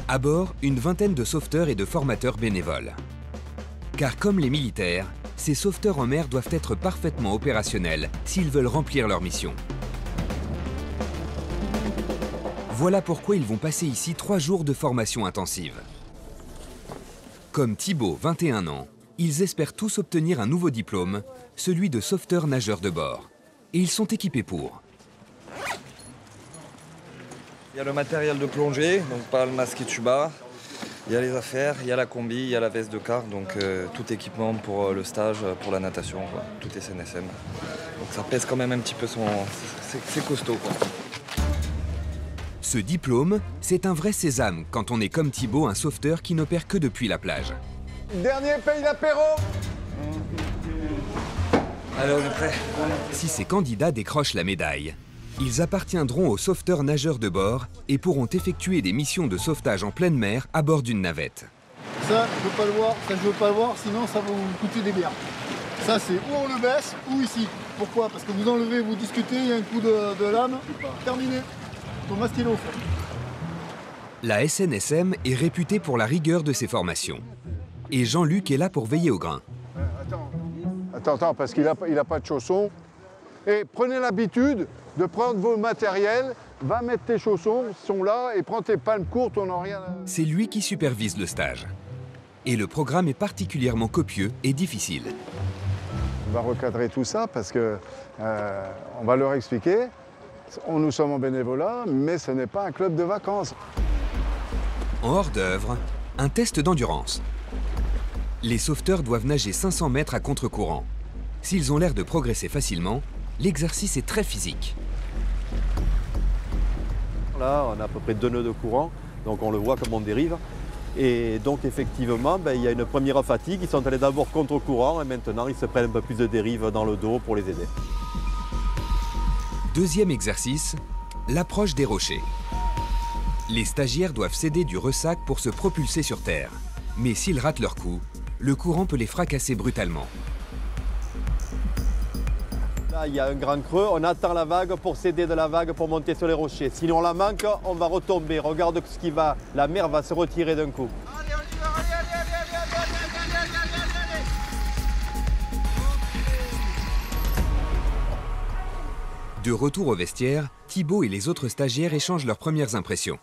À bord, une vingtaine de sauveteurs et de formateurs bénévoles. Car comme les militaires, ces sauveteurs en mer doivent être parfaitement opérationnels s'ils veulent remplir leur mission. Voilà pourquoi ils vont passer ici 3 jours de formation intensive. Comme Thibaut, 21 ans, ils espèrent tous obtenir un nouveau diplôme, celui de sauveteur nageur de bord. Et ils sont équipés pour. Il y a le matériel de plongée, donc pas le masque et tuba. Il y a les affaires, il y a la combi, il y a la veste de quart, donc tout équipement pour le stage, pour la natation, quoi. Tout est SNSM. Donc ça pèse quand même un petit peu c'est costaud, quoi. Ce diplôme, c'est un vrai sésame quand on est comme Thibaut, un sauveteur qui n'opère que depuis la plage. Dernier paye l'apéro. Allez, on est prêt. Si ces candidats décrochent la médaille, ils appartiendront aux sauveteurs nageurs de bord et pourront effectuer des missions de sauvetage en pleine mer à bord d'une navette. Ça, je veux pas le voir, ça je veux pas le voir, sinon ça va vous coûter des bières. Ça c'est ou on le baisse ou ici. Pourquoi? Parce que vous enlevez, vous discutez, il y a un coup de lame, terminé. La SNSM est réputée pour la rigueur de ses formations. Et Jean-Luc est là pour veiller au grain. Attends, parce qu'il a pas de chaussons. Et prenez l'habitude de prendre vos matériels, va mettre tes chaussons, ils sont là, et prends tes palmes courtes, on n'a rien à... C'est lui qui supervise le stage. Et le programme est particulièrement copieux et difficile. On va recadrer tout ça parce que on va leur expliquer. Nous sommes en bénévolat, mais ce n'est pas un club de vacances. En hors d'œuvre, un test d'endurance. Les sauveteurs doivent nager 500 mètres à contre-courant. S'ils ont l'air de progresser facilement, l'exercice est très physique. Là, on a à peu près 2 nœuds de courant, donc on le voit comme on dérive. Et donc effectivement, il y a une première fatigue. Ils sont allés d'abord contre-courant et maintenant ils se prennent un peu plus de dérive dans le dos pour les aider. Deuxième exercice, l'approche des rochers. Les stagiaires doivent s'aider du ressac pour se propulser sur terre. Mais s'ils ratent leur coup, le courant peut les fracasser brutalement. Là, il y a un grand creux, on attend la vague pour s'aider de la vague pour monter sur les rochers. Sinon on la manque, on va retomber. Regarde ce qui va, la mer va se retirer d'un coup. De retour au vestiaire, Thibaut et les autres stagiaires échangent leurs premières impressions.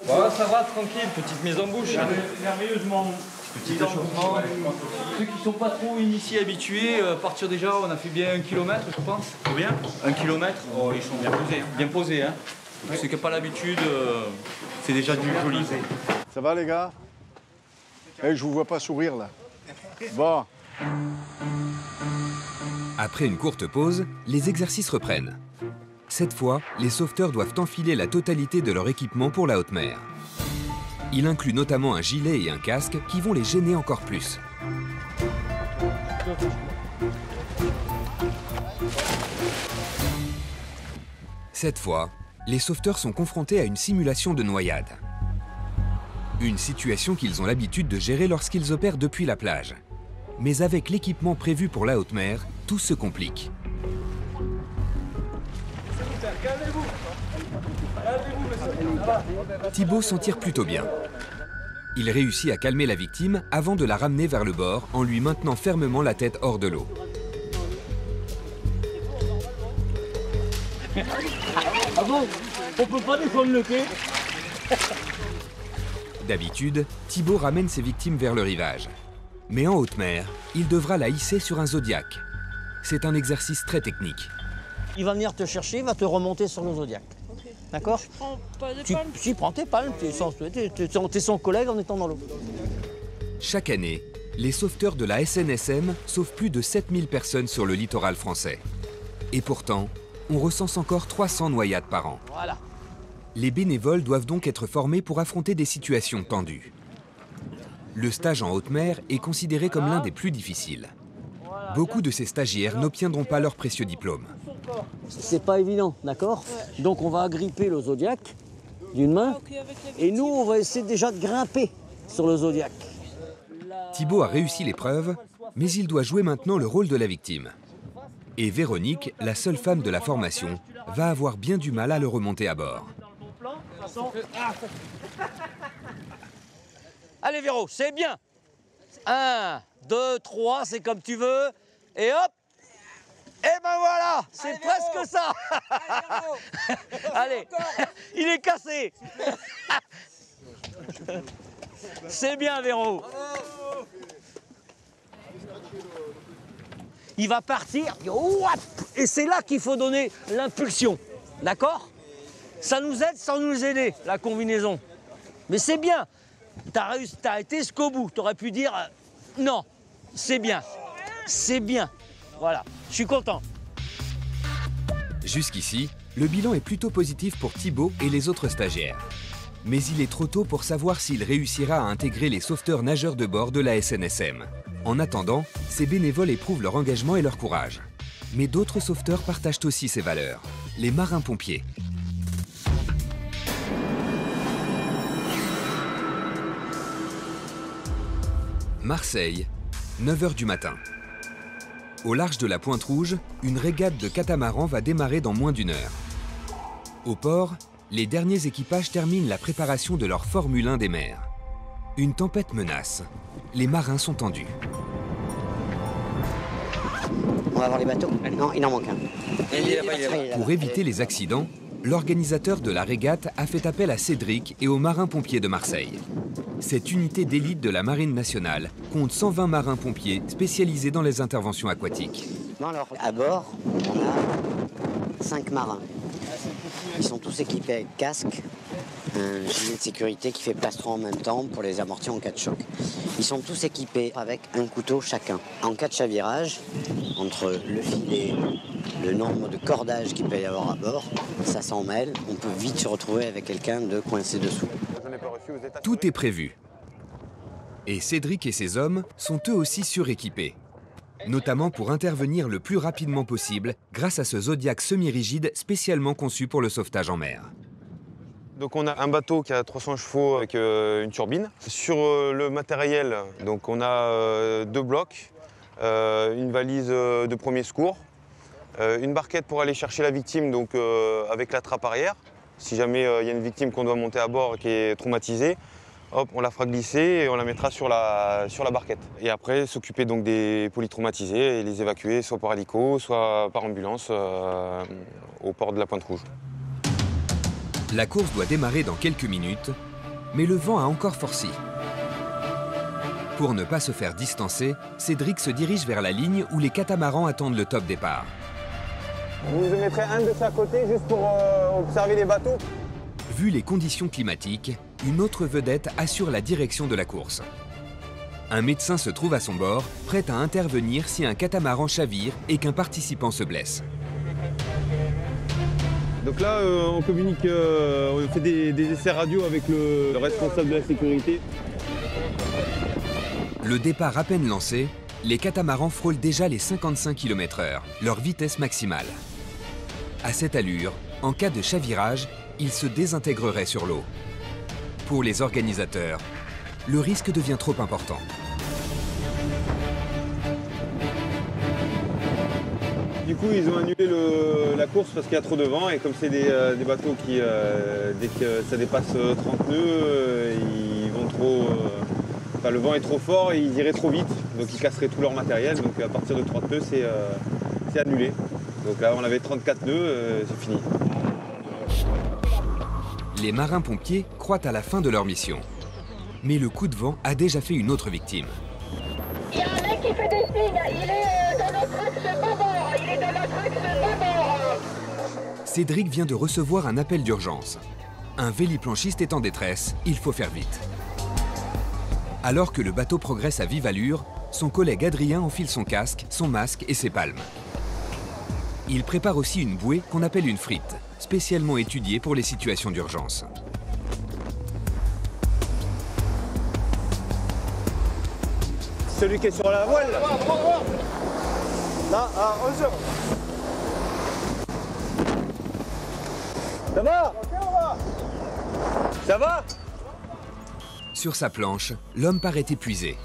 Voilà, ça va, tranquille, petite mise en bouche. Merveilleusement. Petit échauffement. Ceux qui ne sont pas trop initiés, habitués, partir déjà, on a fait bien 1 km, je pense. Combien 1 km. Oh, ils sont bien posés. Hein. Bien posés, hein. Ceux qui n'ont pas l'habitude, c'est déjà du joli. Ça va les gars? Je vous vois pas sourire là. Bon. Après une courte pause, les exercices reprennent. Cette fois, les sauveteurs doivent enfiler la totalité de leur équipement pour la haute mer. Il inclut notamment un gilet et un casque qui vont les gêner encore plus. Cette fois, les sauveteurs sont confrontés à une simulation de noyade. Une situation qu'ils ont l'habitude de gérer lorsqu'ils opèrent depuis la plage. Mais avec l'équipement prévu pour la haute mer, tout se complique. Thibaut s'en tire plutôt bien. Il réussit à calmer la victime avant de la ramener vers le bord en lui maintenant fermement la tête hors de l'eau. Ah bon? On peut pas défendre le quai? D'habitude, Thibaut ramène ses victimes vers le rivage. Mais en haute mer, il devra la hisser sur un zodiaque. C'est un exercice très technique. Il va venir te chercher, il va te remonter sur le zodiaque. Okay. D'accord? Je prends pas de palmes. Tu prends tes palmes, t'es son collègue en étant dans l'eau. Chaque année, les sauveteurs de la SNSM sauvent plus de 7000 personnes sur le littoral français. Et pourtant, on recense encore 300 noyades par an. Voilà. Les bénévoles doivent donc être formés pour affronter des situations tendues. Le stage en haute mer est considéré comme l'un des plus difficiles. Beaucoup de ces stagiaires n'obtiendront pas leur précieux diplôme. C'est pas évident, d'accord? Donc on va agripper le zodiaque d'une main et nous on va essayer déjà de grimper sur le zodiaque. Thibaut a réussi l'épreuve, mais il doit jouer maintenant le rôle de la victime. Et Véronique, la seule femme de la formation, va avoir bien du mal à le remonter à bord. Allez Véro, c'est bien. 1, 2, 3, c'est comme tu veux. Et hop. Et ben voilà, c'est presque ça. Allez, il est cassé. C'est bien Véro. Il va partir. Et c'est là qu'il faut donner l'impulsion. D'accord? Ça nous aide sans nous aider, la combinaison. Mais c'est bien. T'as été jusqu'au bout. T'aurais pu dire non, c'est bien. C'est bien. Voilà, je suis content. Jusqu'ici, le bilan est plutôt positif pour Thibaut et les autres stagiaires. Mais il est trop tôt pour savoir s'il réussira à intégrer les sauveteurs nageurs de bord de la SNSM. En attendant, ces bénévoles éprouvent leur engagement et leur courage. Mais d'autres sauveteurs partagent aussi ces valeurs. Les marins-pompiers. Marseille, 9h du matin. Au large de la Pointe Rouge, une régate de catamarans va démarrer dans moins d'1 heure. Au port, les derniers équipages terminent la préparation de leur Formule 1 des mers. Une tempête menace. Les marins sont tendus. On va voir les bateaux. Non, il en manque un. Pour éviter les accidents, l'organisateur de la régate a fait appel à Cédric et aux marins-pompiers de Marseille. Cette unité d'élite de la Marine nationale compte 120 marins-pompiers spécialisés dans les interventions aquatiques. Non, alors, à bord, on a 5 marins. Ils sont tous équipés avec casque, un gilet de sécurité qui fait plastron en même temps pour les amortir en cas de choc. Ils sont tous équipés avec un couteau chacun. En cas de chavirage, entre le filet, le nombre de cordages qu'il peut y avoir à bord, ça s'en mêle, on peut vite se retrouver avec quelqu'un de coincé dessous. Tout est prévu. Et Cédric et ses hommes sont eux aussi suréquipés, notamment pour intervenir le plus rapidement possible grâce à ce zodiaque semi-rigide spécialement conçu pour le sauvetage en mer. Donc on a un bateau qui a 300 chevaux avec une turbine. Sur le matériel, donc on a 2 blocs, une valise de premier secours, une barquette pour aller chercher la victime donc, avec la trappe arrière. Si jamais il y a une victime qu'on doit monter à bord qui est traumatisée, hop, on la fera glisser et on la mettra sur la barquette. Et après, s'occuper donc des polytraumatisés et les évacuer soit par hélico, soit par ambulance au port de la Pointe-Rouge. La course doit démarrer dans quelques minutes, mais le vent a encore forci. Pour ne pas se faire distancer, Cédric se dirige vers la ligne où les catamarans attendent le top départ. Vous en mettrez un de chaque côté juste pour observer les bateaux. Vu les conditions climatiques, une autre vedette assure la direction de la course. Un médecin se trouve à son bord, prêt à intervenir si un catamaran chavire et qu'un participant se blesse. Donc là, on communique, on fait des essais radio avec le responsable de la sécurité. Le départ à peine lancé, les catamarans frôlent déjà les 55 km/h, leur vitesse maximale. À cette allure, en cas de chavirage, ils se désintégreraient sur l'eau. Pour les organisateurs, le risque devient trop important. Du coup, ils ont annulé la course parce qu'il y a trop de vent et comme c'est des bateaux qui, dès que ça dépasse 30 nœuds, ils vont trop... Enfin, le vent est trop fort et ils iraient trop vite, donc ils casseraient tout leur matériel. Donc à partir de 30 nœuds, c'est annulé. Donc là, on avait 34 nœuds, c'est fini. Les marins-pompiers croient à la fin de leur mission. Mais le coup de vent a déjà fait une autre victime. Il y a un mec qui fait des signes, il est dans notre axe bâbord, il est dans notre axe bâbord. Cédric vient de recevoir un appel d'urgence. Un véliplanchiste est en détresse, il faut faire vite. Alors que le bateau progresse à vive allure, son collègue Adrien enfile son casque, son masque et ses palmes. Il prépare aussi une bouée qu'on appelle une frite, spécialement étudiée pour les situations d'urgence. Celui qui est sur la voile, là. Là, à 11h. Ça va? Ça va? Sur sa planche, l'homme paraît épuisé.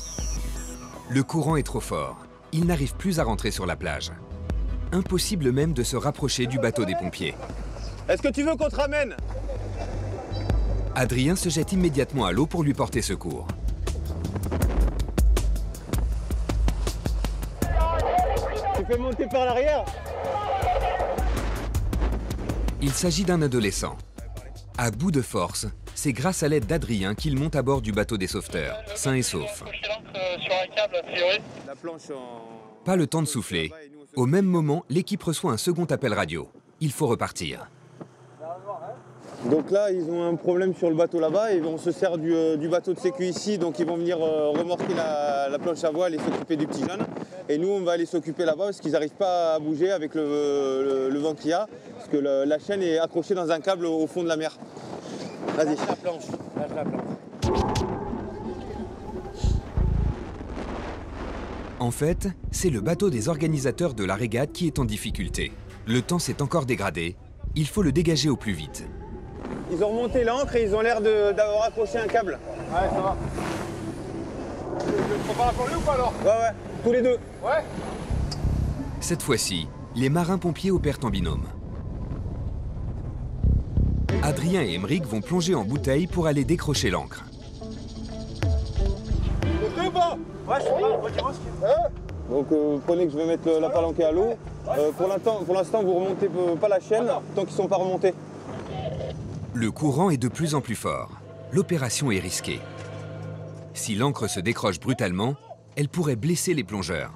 Le courant est trop fort. Il n'arrive plus à rentrer sur la plage. Impossible même de se rapprocher du bateau des pompiers. Est-ce que tu veux qu'on te ramène? Adrien se jette immédiatement à l'eau pour lui porter secours. Tu peux monter par l'arrière? Il s'agit d'un adolescent. À bout de force, c'est grâce à l'aide d'Adrien qu'il monte à bord du bateau des sauveteurs, sain et sauf. Pas le temps de souffler. Au même moment, l'équipe reçoit un second appel radio. Il faut repartir. Donc là, ils ont un problème sur le bateau là-bas et on se sert du bateau de sécu ici. Donc ils vont venir remorquer la planche à voile et s'occuper du petit jeune. Et nous, on va aller s'occuper là-bas parce qu'ils n'arrivent pas à bouger avec le vent qu'il y a. Parce que la chaîne est accrochée dans un câble au fond de la mer. Vas-y. Lâche la planche. Lâche la planche. En fait, c'est le bateau des organisateurs de la régate qui est en difficulté. Le temps s'est encore dégradé. Il faut le dégager au plus vite. Ils ont remonté l'ancre et ils ont l'air d'avoir accroché un câble. Ouais, ça va. Tu prends la plongée ou pas alors? Ouais, tous les deux. Ouais. Cette fois-ci, les marins-pompiers opèrent en binôme. Adrien et Emeric vont plonger en bouteille pour aller décrocher l'ancre. T'es ou pas? Ouais, je suis là, redis-moi ce qu'il y a. Donc prenez que je vais mettre la palanquée à l'eau. Pour l'instant, vous remontez pas la chaîne tant qu'ils ne sont pas remontés. Le courant est de plus en plus fort. L'opération est risquée. Si l'ancre se décroche brutalement, elle pourrait blesser les plongeurs.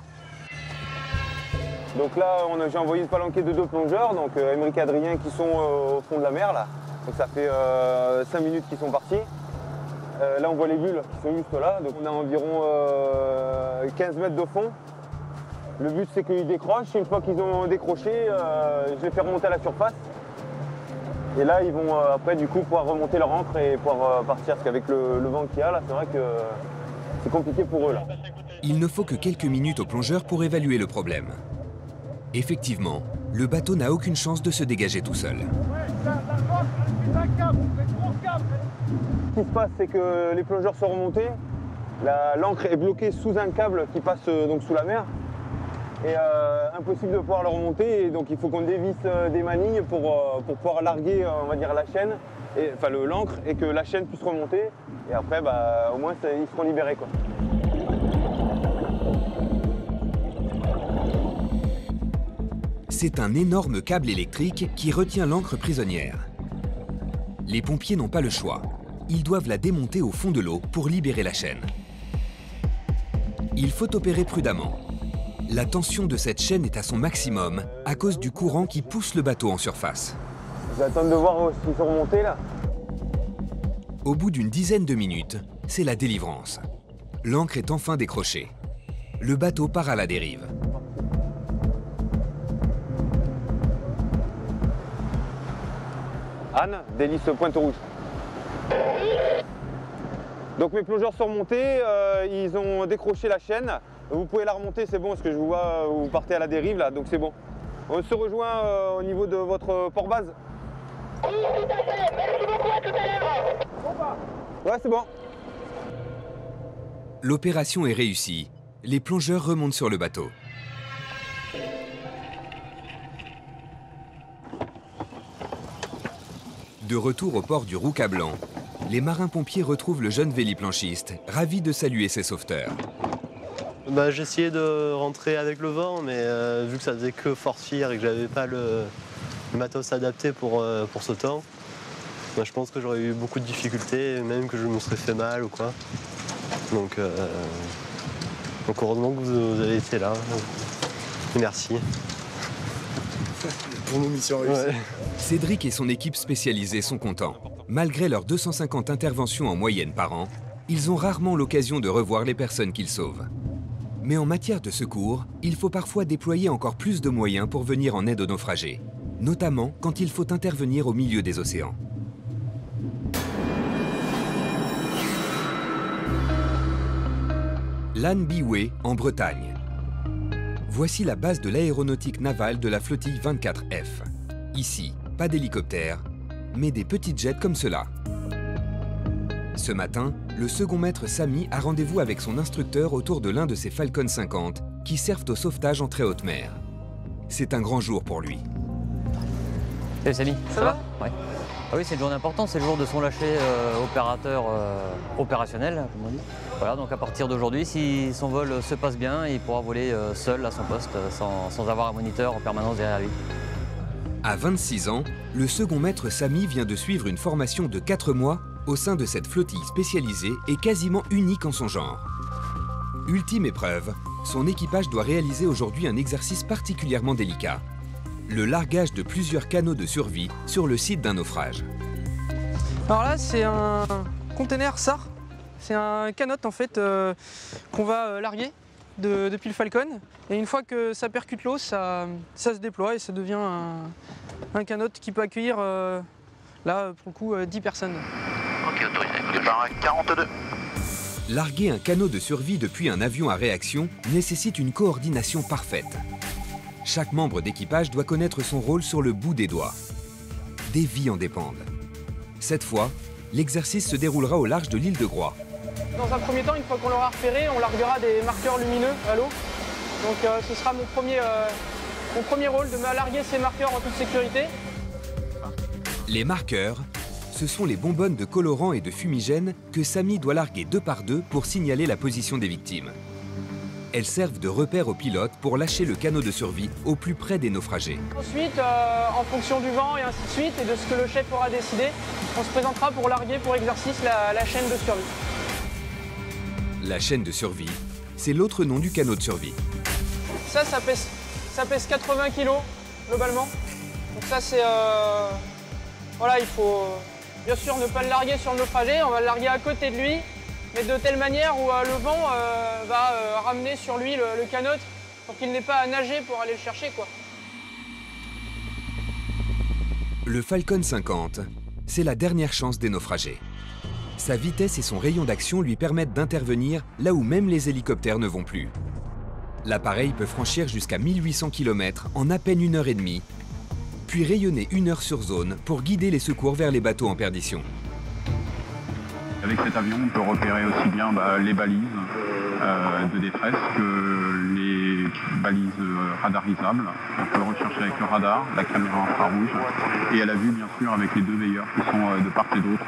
Donc là, j'ai envoyé une palanquée de 2 plongeurs, donc Emeric et Adrien qui sont au fond de la mer là. Donc ça fait 5 minutes qu'ils sont partis. Là, on voit les bulles qui sont juste là. Donc on a environ 15 mètres de fond. Le but, c'est qu'ils décrochent. Une fois qu'ils ont décroché, je les fais remonter à la surface. Et là, ils vont après, du coup, pouvoir remonter leur ancre et pouvoir partir. Parce qu'avec le vent qu'il y a, là, c'est vrai que c'est compliqué pour eux. Là. Il ne faut que quelques minutes aux plongeurs pour évaluer le problème. Effectivement, le bateau n'a aucune chance de se dégager tout seul. Ce qui se passe, c'est que les plongeurs sont remontés. L'ancre est bloquée sous un câble qui passe donc sous la mer. Et impossible de pouvoir le remonter. Et donc il faut qu'on dévisse des manilles pour pouvoir larguer, on va dire, la chaîne, enfin l'ancre, et que la chaîne puisse remonter. Et après, au moins, ils seront libérés, quoi. C'est un énorme câble électrique qui retient l'ancre prisonnière. Les pompiers n'ont pas le choix. Ils doivent la démonter au fond de l'eau pour libérer la chaîne. Il faut opérer prudemment. La tension de cette chaîne est à son maximum à cause du courant qui pousse le bateau en surface. Je vais attendre de voir s'ils sont remontés là. Au bout d'une dizaine de minutes, c'est la délivrance. L'ancre est enfin décrochée. Le bateau part à la dérive. Anne, délice Pointe-Rouge. Donc mes plongeurs sont remontés, ils ont décroché la chaîne. Vous pouvez la remonter, c'est bon, parce que je vous vois, vous partez à la dérive là, donc c'est bon. On se rejoint au niveau de votre port-base. Oui, tout à fait, merci beaucoup, à tout à l'heure. Ouais, c'est bon. L'opération est réussie. Les plongeurs remontent sur le bateau. De retour au port du Roucablanc, les marins-pompiers retrouvent le jeune véliplanchiste, ravi de saluer ses sauveteurs. J'ai essayé de rentrer avec le vent, mais vu que ça faisait que forcir et que j'avais pas le matos adapté pour ce temps, je pense que j'aurais eu beaucoup de difficultés, même que je me serais fait mal ou quoi. Donc heureusement que vous avez été là. Merci. Pour nos missions réussies. Ouais. Cédric et son équipe spécialisée sont contents. Malgré leurs 250 interventions en moyenne par an, ils ont rarement l'occasion de revoir les personnes qu'ils sauvent. Mais en matière de secours, il faut parfois déployer encore plus de moyens pour venir en aide aux naufragés, notamment quand il faut intervenir au milieu des océans. Lann Biway, en Bretagne. Voici la base de l'aéronautique navale de la flottille 24F. Ici, pas d'hélicoptère, mais des petits jets comme cela. Ce matin, le second maître Samy a rendez-vous avec son instructeur autour de l'un de ses Falcon 50 qui servent au sauvetage en très haute mer. C'est un grand jour pour lui. Salut Samy, ça va? Ouais. Ah oui, c'est une journée importante, c'est le jour de son lâcher opérateur opérationnel, comme on dit. Voilà, donc à partir d'aujourd'hui, si son vol se passe bien, il pourra voler seul à son poste, sans avoir un moniteur en permanence derrière lui. À 26 ans, le second maître Samy vient de suivre une formation de 4 mois au sein de cette flottille spécialisée et quasiment unique en son genre. Ultime épreuve, son équipage doit réaliser aujourd'hui un exercice particulièrement délicat. Le largage de plusieurs canots de survie sur le site d'un naufrage. Alors là, c'est un container SAR. C'est un canot en fait qu'on va larguer depuis le Falcon. Et une fois que ça percute l'eau, ça se déploie et ça devient un canot qui peut accueillir, là, pour le coup, 10 personnes. Ok, autorisé. Départ 42. Larguer un canot de survie depuis un avion à réaction nécessite une coordination parfaite. Chaque membre d'équipage doit connaître son rôle sur le bout des doigts. Des vies en dépendent. Cette fois, l'exercice se déroulera au large de l'île de Groix. Dans un premier temps, une fois qu'on l'aura repéré, on larguera des marqueurs lumineux à l'eau. Donc ce sera mon premier rôle de me larguer ces marqueurs en toute sécurité. Les marqueurs, ce sont les bonbonnes de colorants et de fumigènes que Samy doit larguer 2 par 2 pour signaler la position des victimes. Elles servent de repère aux pilotes pour lâcher le canot de survie au plus près des naufragés. Ensuite, en fonction du vent et ainsi de suite, et de ce que le chef aura décidé, on se présentera pour larguer pour exercice la chaîne de survie. La chaîne de survie, c'est l'autre nom du canot de survie. Ça pèse 80 kg globalement. Donc ça c'est... voilà, il faut bien sûr ne pas le larguer sur le naufragé, on va le larguer à côté de lui, mais de telle manière où le vent va ramener sur lui le canot pour qu'il n'ait pas à nager pour aller le chercher, quoi. Le Falcon 50, c'est la dernière chance des naufragés. Sa vitesse et son rayon d'action lui permettent d'intervenir là où même les hélicoptères ne vont plus. L'appareil peut franchir jusqu'à 1800 km en à peine 1 heure et demie puis rayonner 1 heure sur zone pour guider les secours vers les bateaux en perdition. Avec cet avion, on peut repérer aussi bien les balises de détresse que les balises radarisables. On peut rechercher avec le radar, la caméra infrarouge et à la vue, bien sûr, avec les 2 veilleurs qui sont de part et d'autre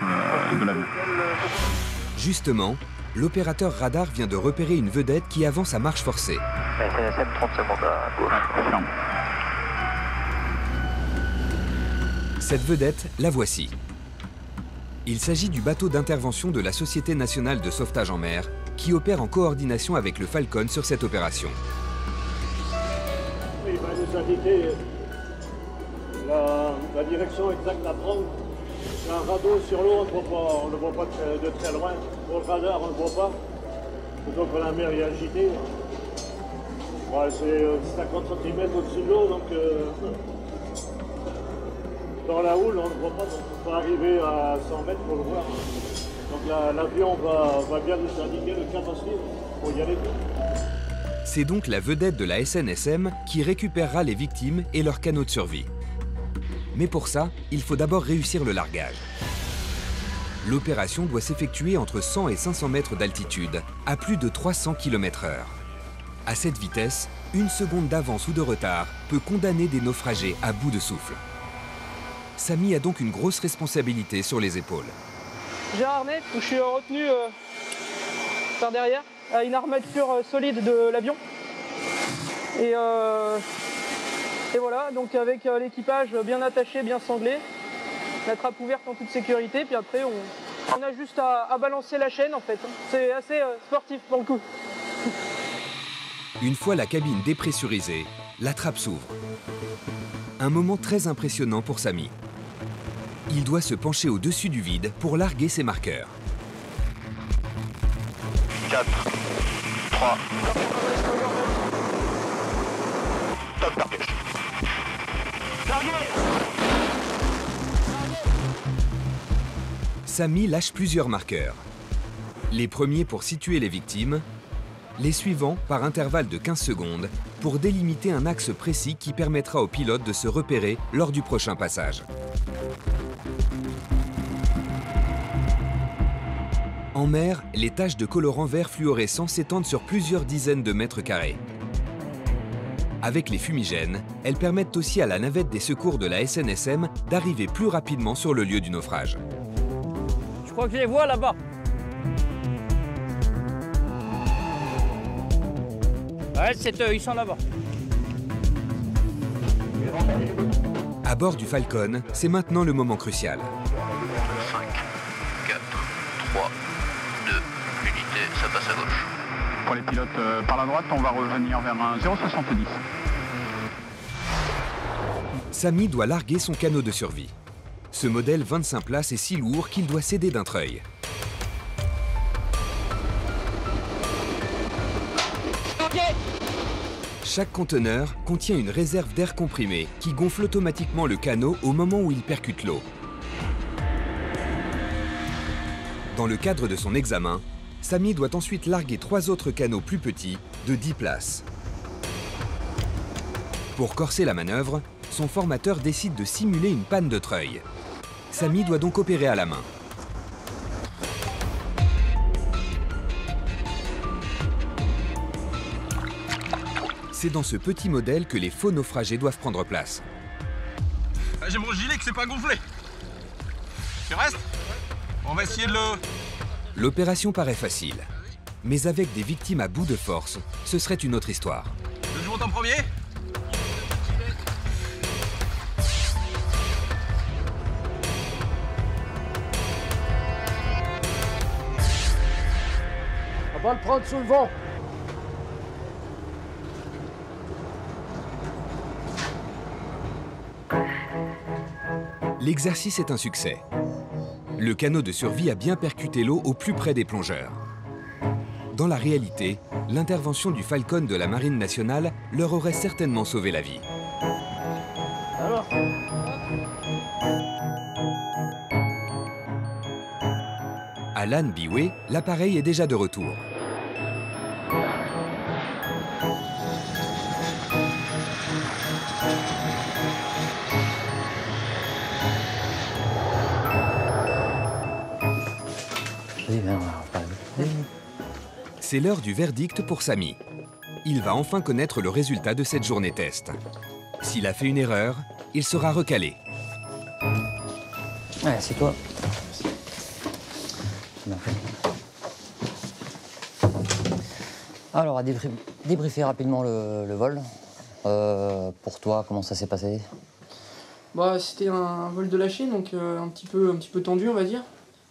de l'avion. Justement, l'opérateur radar vient de repérer une vedette qui avance à marche forcée. SNSM, 30 secondes à gauche. Cette vedette, la voici. Il s'agit du bateau d'intervention de la Société nationale de sauvetage en mer, qui opère en coordination avec le Falcon sur cette opération. Il va nous indiquer la direction exacte à prendre. Il y a un radeau sur l'eau, on ne le voit pas de très loin. Pour le radar, on ne le voit pas. Donc la mer est agitée. Ouais, c'est 50 cm au-dessus de l'eau, donc dans la houle, on ne le voit pas, donc on peut arriver à 100 mètres pour le voir. Donc l'avion va bien nous indiquer le cap à suivre pour y aller. C'est donc la vedette de la SNSM qui récupérera les victimes et leurs canots de survie. Mais pour ça, il faut d'abord réussir le largage. L'opération doit s'effectuer entre 100 et 500 mètres d'altitude, à plus de 300 km/h. À cette vitesse, 1 seconde d'avance ou de retard peut condamner des naufragés à bout de souffle. Samy a donc une grosse responsabilité sur les épaules. J'ai un harnais où je suis retenu par derrière à une armature solide de l'avion. Et voilà, donc avec l'équipage bien attaché, bien sanglé, la trappe ouverte en toute sécurité, puis après on a juste à balancer la chaîne en fait. C'est assez sportif pour le coup. Une fois la cabine dépressurisée, la trappe s'ouvre. Un moment très impressionnant pour Samy. Il doit se pencher au-dessus du vide pour larguer ses marqueurs. 4, 3, top largage. Samy lâche plusieurs marqueurs. Les premiers pour situer les victimes, les suivants par intervalle de 15 secondes pour délimiter un axe précis qui permettra au pilote de se repérer lors du prochain passage. En mer, les taches de colorant vert fluorescent s'étendent sur plusieurs dizaines de mètres carrés. Avec les fumigènes, elles permettent aussi à la navette des secours de la SNSM d'arriver plus rapidement sur le lieu du naufrage. Je crois que je les vois là-bas. Ouais, c'est eux, ils sont là-bas. À bord du Falcon, c'est maintenant le moment crucial. 5, 4, 3, 2, unité, ça passe à gauche. Pour les pilotes par la droite, on va revenir vers un 0,70. Samy doit larguer son canot de survie. Ce modèle 25 places est si lourd qu'il doit céder d'un treuil. Chaque conteneur contient une réserve d'air comprimé qui gonfle automatiquement le canot au moment où il percute l'eau. Dans le cadre de son examen, Samy doit ensuite larguer 3 autres canots plus petits de 10 places. Pour corser la manœuvre, son formateur décide de simuler une panne de treuil. Samy doit donc opérer à la main. C'est dans ce petit modèle que les faux naufragés doivent prendre place. J'ai mon gilet que c'est pas gonflé. Tu restes? On va essayer de le... L'opération paraît facile, mais avec des victimes à bout de force, ce serait une autre histoire. Je monte en premier. On va le prendre sous le vent. L'exercice est un succès. Le canot de survie a bien percuté l'eau au plus près des plongeurs. Dans la réalité, l'intervention du Falcon de la Marine nationale leur aurait certainement sauvé la vie. Alors. À Lan Biwé, l'appareil est déjà de retour. Vas-y, viens, C'est l'heure du verdict pour Samy. Il va enfin connaître le résultat de cette journée test. S'il a fait une erreur, il sera recalé. Ouais, c'est toi. Bien fait. Alors, à débriefer rapidement le vol. Pour toi, comment ça s'est passé? Bah, c'était un vol de lâcher, donc un petit peu tendu, on va dire.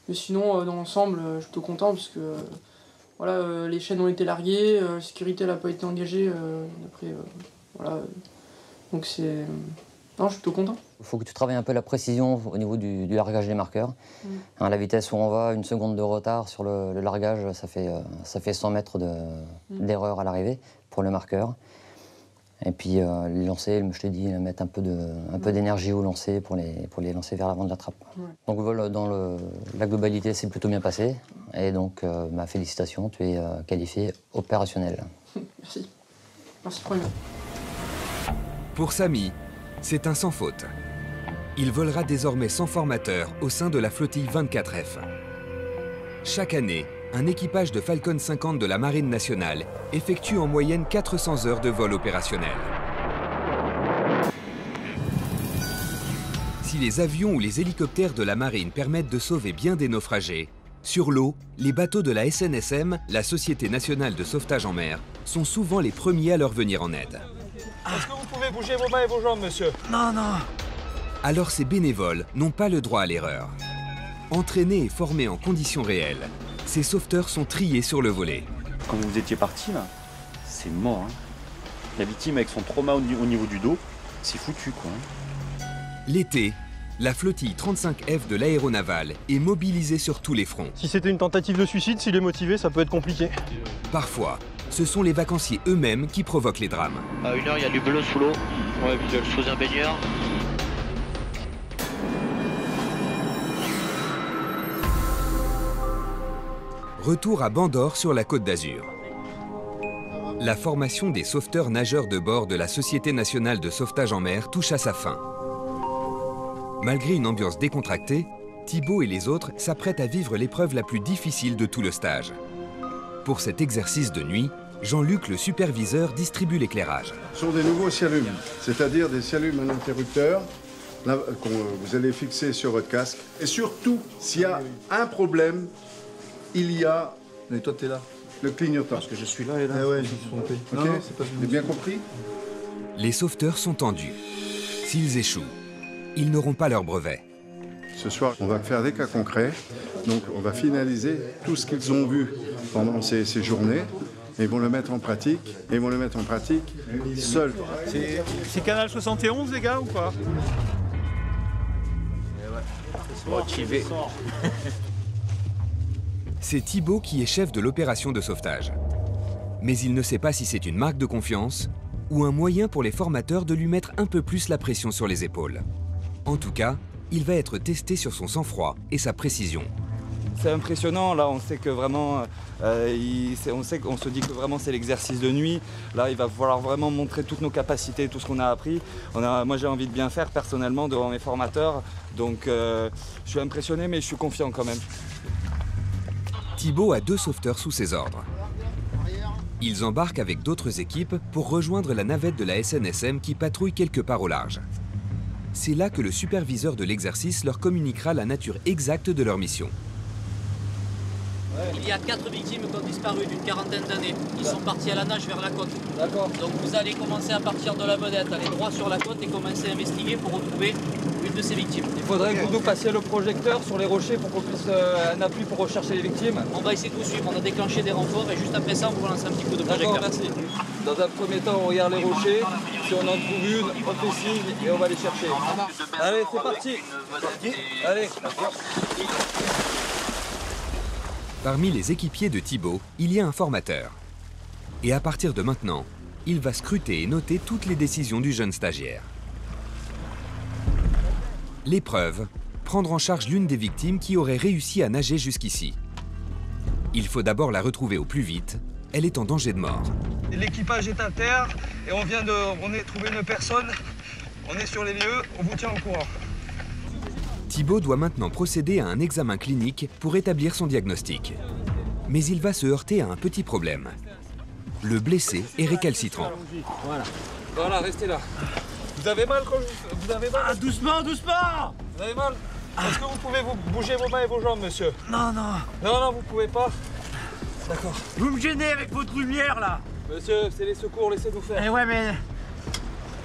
Mais sinon, dans l'ensemble, je suis plutôt content parce que voilà, les chaînes ont été larguées, la sécurité n'a pas été engagée. Voilà. Donc c'est... Non, je suis plutôt content. Il faut que tu travailles un peu la précision au niveau du largage des marqueurs. Hein, la vitesse où on va, 1 seconde de retard sur le largage, ça fait 100 mètres d'erreur à l'arrivée pour le marqueur. Et puis les lancers, je t'ai dit, mettre un peu d'énergie au lancer pour les lancer vers l'avant de la trappe. Donc voilà, dans la globalité, c'est plutôt bien passé. Et donc, ma félicitation, tu es qualifié opérationnel. Merci. Merci pour lui. Pour Samy, c'est un sans faute. Il volera désormais sans formateur au sein de la flottille 24F. Chaque année, un équipage de Falcon 50 de la Marine nationale effectue en moyenne 400 heures de vol opérationnel. Si les avions ou les hélicoptères de la Marine permettent de sauver bien des naufragés, sur l'eau, les bateaux de la SNSM, la Société nationale de sauvetage en mer, sont souvent les premiers à leur venir en aide. Est-ce que vous pouvez bouger vos mains et vos jambes, monsieur? Non, non. Alors ces bénévoles n'ont pas le droit à l'erreur. Entraînés et formés en conditions réelles, ces sauveteurs sont triés sur le volet. Quand vous étiez parti, là, c'est mort. Hein. La victime avec son trauma au niveau du dos, c'est foutu, quoi. L'été, la flottille 35F de l'aéronavale est mobilisée sur tous les fronts. Si c'était une tentative de suicide, s'il est motivé, ça peut être compliqué. Parfois, ce sont les vacanciers eux-mêmes qui provoquent les drames. À 1 heure, il y a du bleu sous l'eau. Ouais, puis je faisais un baigneur. Retour à Bandor sur la Côte d'Azur. La formation des sauveteurs nageurs de bord de la Société nationale de sauvetage en mer touche à sa fin. Malgré une ambiance décontractée, Thibaut et les autres s'apprêtent à vivre l'épreuve la plus difficile de tout le stage. Pour cet exercice de nuit, Jean-Luc, le superviseur, distribue l'éclairage. Ce sont des nouveaux cialumes, c'est-à-dire des cialumes à interrupteur que vous allez fixer sur votre casque. Et surtout, s'il y a un problème, il y a... Mais toi, t'es là. Le clignotant. Parce que je suis là et là. Ah ouais. Je me suis trompé. Ok, non, c'est pas vous avez bien compris? Les sauveteurs sont tendus. S'ils échouent, ils n'auront pas leur brevet. Ce soir, on va faire des cas concrets. Donc, on va finaliser tout ce qu'ils ont vu pendant ces journées. Et ils vont le mettre en pratique. Et ils vont le mettre en pratique seuls. C'est Canal 71, les gars, ou pas? Motivé. C'est Thibaut qui est chef de l'opération de sauvetage. Mais il ne sait pas si c'est une marque de confiance ou un moyen pour les formateurs de lui mettre un peu plus la pression sur les épaules. En tout cas, il va être testé sur son sang-froid et sa précision. C'est impressionnant, là on sait que vraiment, on se dit que vraiment c'est l'exercice de nuit. Là il va falloir vraiment montrer toutes nos capacités, tout ce qu'on a appris. Moi j'ai envie de bien faire personnellement devant mes formateurs, donc je suis impressionné mais je suis confiant quand même. Thibaut a 2 sauveteurs sous ses ordres. Ils embarquent avec d'autres équipes pour rejoindre la navette de la SNSM qui patrouille quelque part au large. C'est là que le superviseur de l'exercice leur communiquera la nature exacte de leur mission. Il y a 4 victimes qui ont disparu d'une quarantaine d'années. Ils sont partis à la nage vers la côte. D'accord. Donc vous allez commencer à partir de la vedette, aller droit sur la côte et commencer à investiguer pour retrouver une de ces victimes. Il faudrait que vous nous passiez le projecteur sur les rochers pour qu'on puisse un appui pour rechercher les victimes. On va essayer de vous suivre, on a déclenché des renforts et juste après ça on vous lance un petit coup de projecteur. D'accord, merci. Dans un premier temps on regarde les rochers, si on en trouve une, on fait signe et on va les chercher. Allez, c'est parti. Allez. Parmi les équipiers de Thibaut, il y a un formateur. Et à partir de maintenant, il va scruter et noter toutes les décisions du jeune stagiaire. L'épreuve, prendre en charge l'une des victimes qui aurait réussi à nager jusqu'ici. Il faut d'abord la retrouver au plus vite, elle est en danger de mort. L'équipage est à terre et on a trouvé une personne, on est sur les lieux, on vous tient au courant. Thibaut doit maintenant procéder à un examen clinique pour établir son diagnostic. Mais il va se heurter à un petit problème. Le blessé est récalcitrant. Voilà, restez là. Vous avez mal quand vous avez mal? Ah, doucement, doucement! Vous avez mal? Est-ce que vous pouvez bouger vos mains et vos jambes, monsieur? Non, non. Non, non, vous pouvez pas. D'accord. Vous me gênez avec votre lumière, là. Monsieur, c'est les secours, laissez-nous faire. Eh ouais, mais...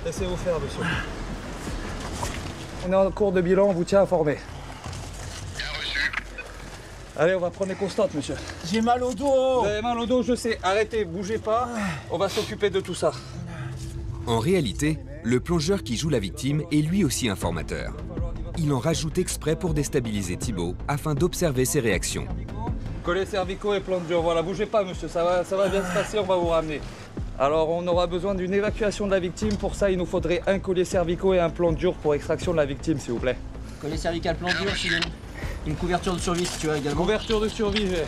Laissez-vous faire, monsieur. On est en cours de bilan, on vous tient informé. Bien reçu. Allez, on va prendre les constantes, monsieur. J'ai mal au dos. Vous avez mal au dos, je sais. Arrêtez, bougez pas. On va s'occuper de tout ça. En réalité, le plongeur qui joue la victime est lui aussi un formateur. Il en rajoute exprès pour déstabiliser Thibaut afin d'observer ses réactions. Collets cervicaux et plante dure. Voilà, bougez pas, monsieur. Ça va bien se passer, on va vous ramener. Alors, on aura besoin d'une évacuation de la victime. Pour ça, il nous faudrait un collier cervicaux et un plan dur pour extraction de la victime, s'il vous plaît. Collier cervical, plan dur, une couverture de survie si tu as également. Couverture de survie, j'ai.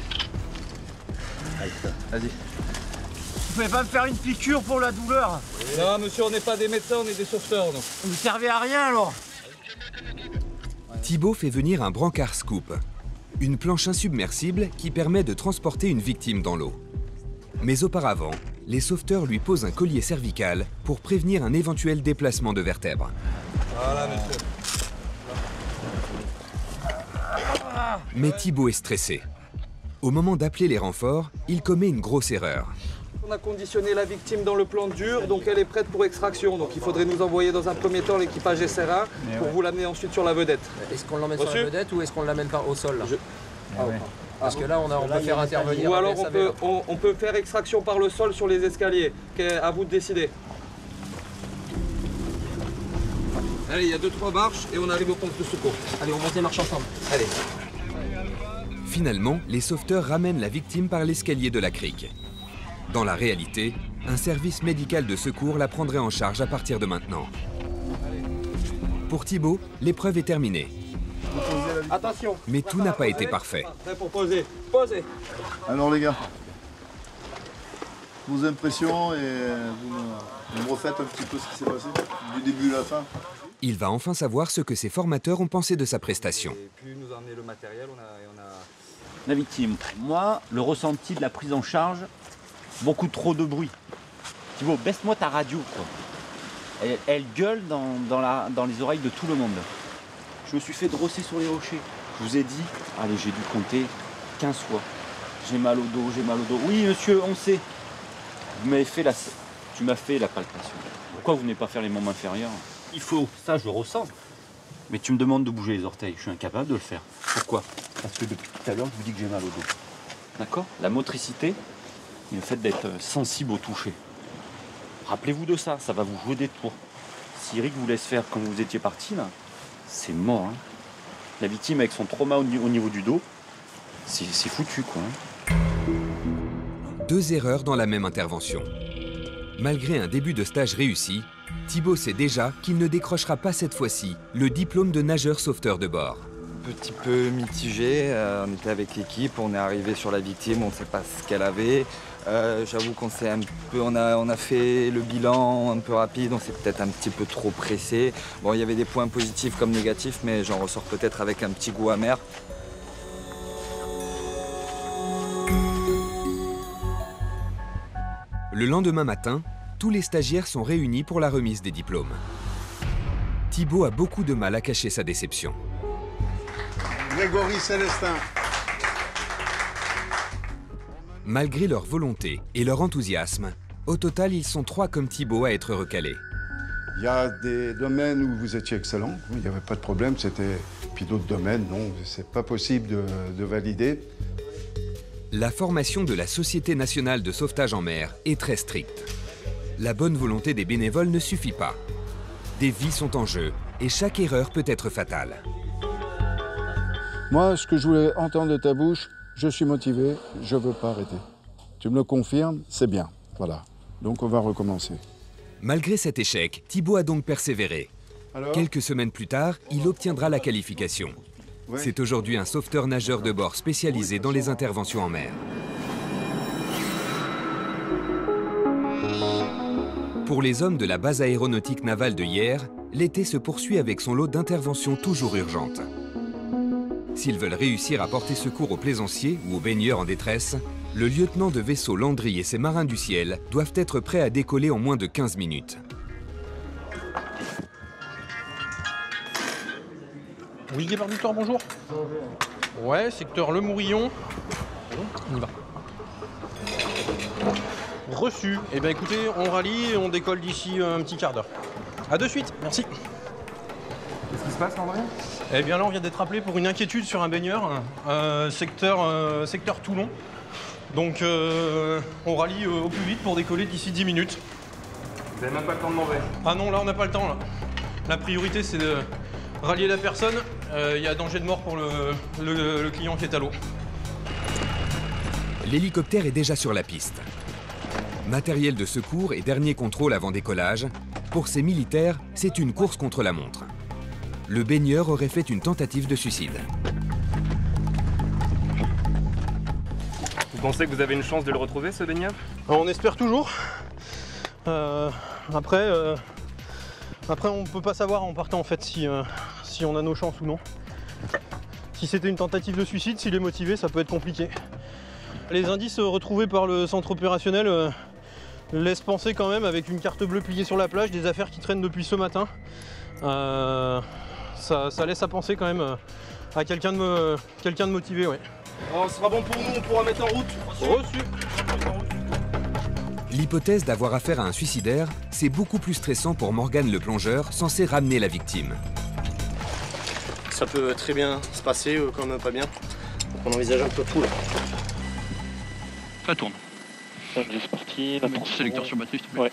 Vas-y. Vous pouvez pas me faire une piqûre pour la douleur? Non, monsieur, on n'est pas des médecins, on est des sauveteurs, non. Vous ne servez à rien, alors. Thibaut fait venir un brancard scoop, une planche insubmersible qui permet de transporter une victime dans l'eau. Mais auparavant, les sauveteurs lui posent un collier cervical pour prévenir un éventuel déplacement de vertèbres. Voilà, monsieur. Mais Thibaut est stressé. Au moment d'appeler les renforts, il commet une grosse erreur. On a conditionné la victime dans le plan dur, donc elle est prête pour extraction. Donc il faudrait nous envoyer dans un premier temps l'équipage SR1 pour vous l'amener ensuite sur la vedette. Est-ce qu'on l'emmène sur la vedette ou est-ce qu'on l'amène au sol là? Parce que là, on peut faire intervenir. Ou alors on peut faire extraction par le sol sur les escaliers. À vous de décider. Allez, il y a 2-3 marches et on arrive au poste de secours. Allez, on monte les marches ensemble. Allez. Finalement, les sauveteurs ramènent la victime par l'escalier de la crique. Dans la réalité, un service médical de secours la prendrait en charge à partir de maintenant. Pour Thibaut, l'épreuve est terminée. Attention. Mais tout n'a pas été parfait. Prêt pour poser. Posez. Alors les gars, vos impressions et vous me refaites un petit peu ce qui s'est passé du début à la fin. Il va enfin savoir ce que ses formateurs ont pensé de sa prestation. Et puis nous a amené le matériel, on a... La victime, moi, le ressenti de la prise en charge, beaucoup trop de bruit. Thibaut, baisse-moi ta radio, quoi. Elle gueule dans les oreilles de tout le monde. Je me suis fait drosser sur les rochers. Je vous ai dit, allez, j'ai dû compter 15 fois. J'ai mal au dos, j'ai mal au dos. Oui, monsieur, on sait. Tu m'as fait la palpation. Pourquoi vous venez pas faire les membres inférieurs? Il faut, ça je le ressens. Mais tu me demandes de bouger les orteils, je suis incapable de le faire. Pourquoi? Parce que depuis tout à l'heure, je vous dis que j'ai mal au dos. D'accord? La motricité et le fait d'être sensible au toucher. Rappelez-vous de ça, ça va vous jouer des tours. Si Eric vous laisse faire comme vous étiez parti, là, c'est mort. Hein. La victime avec son trauma au niveau du dos, c'est foutu, quoi. Hein. 2 erreurs dans la même intervention. Malgré un début de stage réussi, Thibaut sait déjà qu'il ne décrochera pas cette fois-ci le diplôme de nageur sauveteur de bord. Petit peu mitigé, on était avec l'équipe, on est arrivé sur la victime, on ne sait pas ce qu'elle avait. J'avoue qu'on s'est un peu, on a fait le bilan un peu rapide, on s'est peut-être un petit peu trop pressé. Bon, il y avait des points positifs comme négatifs, mais j'en ressors peut-être avec un petit goût amer. Le lendemain matin, tous les stagiaires sont réunis pour la remise des diplômes. Thibaut a beaucoup de mal à cacher sa déception. Grégory Célestin. Malgré leur volonté et leur enthousiasme, au total, ils sont 3 comme Thibaut à être recalés. Il y a des domaines où vous étiez excellent, il n'y avait pas de problème, puis d'autres domaines, non, c'est pas possible de valider. La formation de la Société nationale de sauvetage en mer est très stricte. La bonne volonté des bénévoles ne suffit pas. Des vies sont en jeu et chaque erreur peut être fatale. Moi, ce que je voulais entendre de ta bouche, je suis motivé, je ne veux pas arrêter. Tu me le confirmes, c'est bien, voilà. Donc on va recommencer. Malgré cet échec, Thibaut a donc persévéré. Quelques semaines plus tard, il obtiendra la qualification. Ouais. C'est aujourd'hui un sauveteur-nageur de bord spécialisé dans les interventions en mer. Pour les hommes de la base aéronautique navale de Hyères, l'été se poursuit avec son lot d'interventions toujours urgentes. S'ils veulent réussir à porter secours aux plaisanciers ou aux baigneurs en détresse, le lieutenant de vaisseau Landry et ses marins du ciel doivent être prêts à décoller en moins de 15 minutes. Oui, Guépard Victor, bonjour. Ouais, secteur Le Mourillon. On y va. Reçu. Eh bien écoutez, on rallie et on décolle d'ici un petit quart d'heure. A de suite, merci. Qu'est-ce qui se passe, André? Eh bien là, on vient d'être appelé pour une inquiétude sur un baigneur, secteur Toulon. Donc on rallie au plus vite pour décoller d'ici 10 minutes. Vous n'avez même pas le temps de manger? Ah non, là on n'a pas le temps. Là. La priorité c'est de rallier la personne. Il y a danger de mort pour le client qui est à l'eau. L'hélicoptère est déjà sur la piste. Matériel de secours et dernier contrôle avant décollage. Pour ces militaires, c'est une course contre la montre. Le baigneur aurait fait une tentative de suicide. Vous pensez que vous avez une chance de le retrouver, ce baigneur? On espère toujours. Après, on ne peut pas savoir en partant en fait si on a nos chances ou non. Si c'était une tentative de suicide, s'il est motivé, ça peut être compliqué. Les indices retrouvés par le centre opérationnel laissent penser quand même, avec une carte bleue pliée sur la plage, des affaires qui traînent depuis ce matin. Ça laisse à penser quand même à quelqu'un de motivé, ouais. Oh, ce sera bon pour nous, on pourra mettre en route. Reçu. L'hypothèse d'avoir affaire à un suicidaire, c'est beaucoup plus stressant pour Morgan le plongeur, censé ramener la victime. Ça peut très bien se passer comme pas bien. Donc on envisage un peu tout là. Ça tourne. C'est parti. La force sélecteur sur batterie, s'il te plaît. Ouais.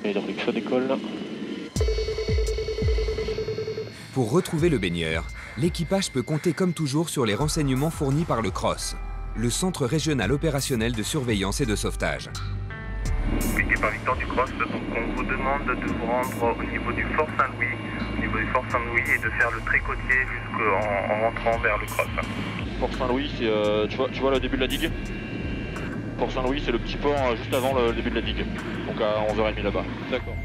Et donc ça décolle. Pour retrouver le baigneur, l'équipage peut compter comme toujours sur les renseignements fournis par le CROSS, le Centre régional opérationnel de surveillance et de sauvetage. Oui, Guépard Victor du CROSS, donc on vous demande de vous rendre au niveau du Fort Saint-Louis, et de faire le trait côtier jusqu'en rentrant vers le CROSS. Fort Saint-Louis, c'est tu vois le début de la digue. Fort Saint-Louis, c'est le petit port juste avant le début de la digue, donc à 11h30 là-bas. D'accord.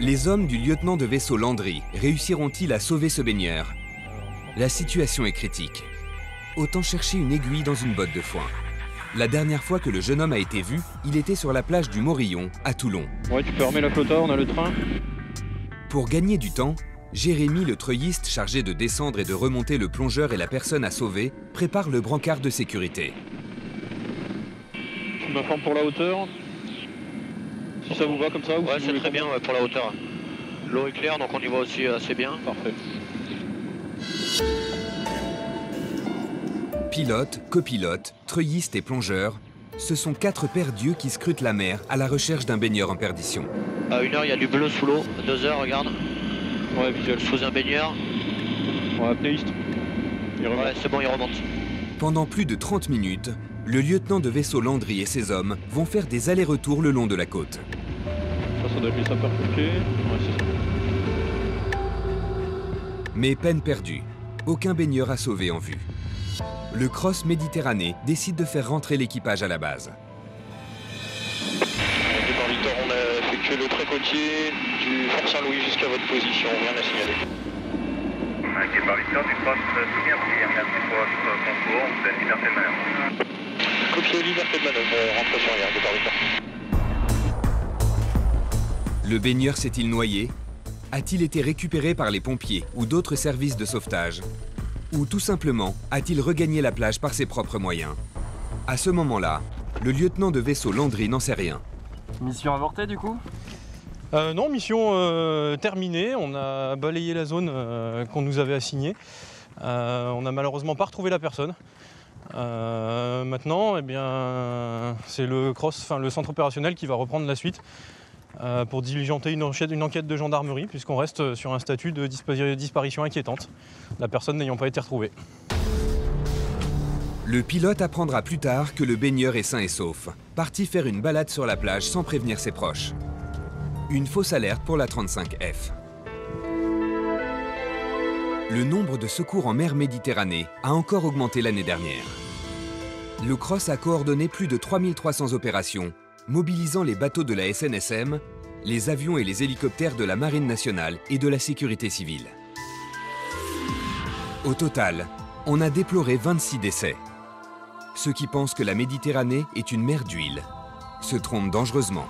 Les hommes du lieutenant de vaisseau Landry réussiront-ils à sauver ce baigneur? La situation est critique. Autant chercher une aiguille dans une botte de foin. La dernière fois que le jeune homme a été vu, il était sur la plage du Morillon, à Toulon. Ouais, tu peux armer la flotta, on a le train. Pour gagner du temps, Jérémy, le treuilliste chargé de descendre et de remonter le plongeur et la personne à sauver, prépare le brancard de sécurité. Tu m'informes pour la hauteur? Si ça vous va comme ça? Ouais, c'est très bien pour la hauteur. L'eau est claire, donc on y voit aussi assez bien. Parfait. Pilote, copilote, treuilliste et plongeur, ce sont 4 paires d'yeux qui scrutent la mer à la recherche d'un baigneur en perdition. À 1h, il y a du bleu sous l'eau. 2h, regarde. Ouais, visuel. Sous un baigneur. Ouais, apnéiste. Ouais, c'est bon, il remonte. Pendant plus de 30 minutes, le lieutenant de vaisseau Landry et ses hommes vont faire des allers-retours le long de la côte. Ça doit être les sapeurs-pompiers. Ouais, c'est ça. Mais peine perdue. Aucun baigneur à sauver en vue. Le CROSS Méditerranée décide de faire rentrer l'équipage à la base. Guépard Victor, on a effectué le trait côtier du Fort Saint-Louis jusqu'à votre position, rien à signaler. Guépard Victor du CROSS, tout bien pris, merci pour votre concours, vous êtes liberté de manœuvre. Copier liberté de manœuvre, rentrez sur arrière, Guépard Victor. Le baigneur s'est-il noyé? A-t-il été récupéré par les pompiers ou d'autres services de sauvetage? Ou tout simplement, a-t-il regagné la plage par ses propres moyens? À ce moment-là, le lieutenant de vaisseau Landry n'en sait rien. Mission avortée du coup? Non, mission terminée. On a balayé la zone qu'on nous avait assignée. On n'a malheureusement pas retrouvé la personne. Maintenant, eh bien, c'est le CROSS, le centre opérationnel qui va reprendre la suite pour diligenter une enquête de gendarmerie, puisqu'on reste sur un statut de disparition inquiétante, la personne n'ayant pas été retrouvée. Le pilote apprendra plus tard que le baigneur est sain et sauf, parti faire une balade sur la plage sans prévenir ses proches. Une fausse alerte pour la 35F. Le nombre de secours en mer Méditerranée a encore augmenté l'année dernière. Le CROSS a coordonné plus de 3300 opérations, mobilisant les bateaux de la SNSM, les avions et les hélicoptères de la Marine nationale et de la sécurité civile. Au total, on a déploré 26 décès. Ceux qui pensent que la Méditerranée est une mer d'huile se trompent dangereusement.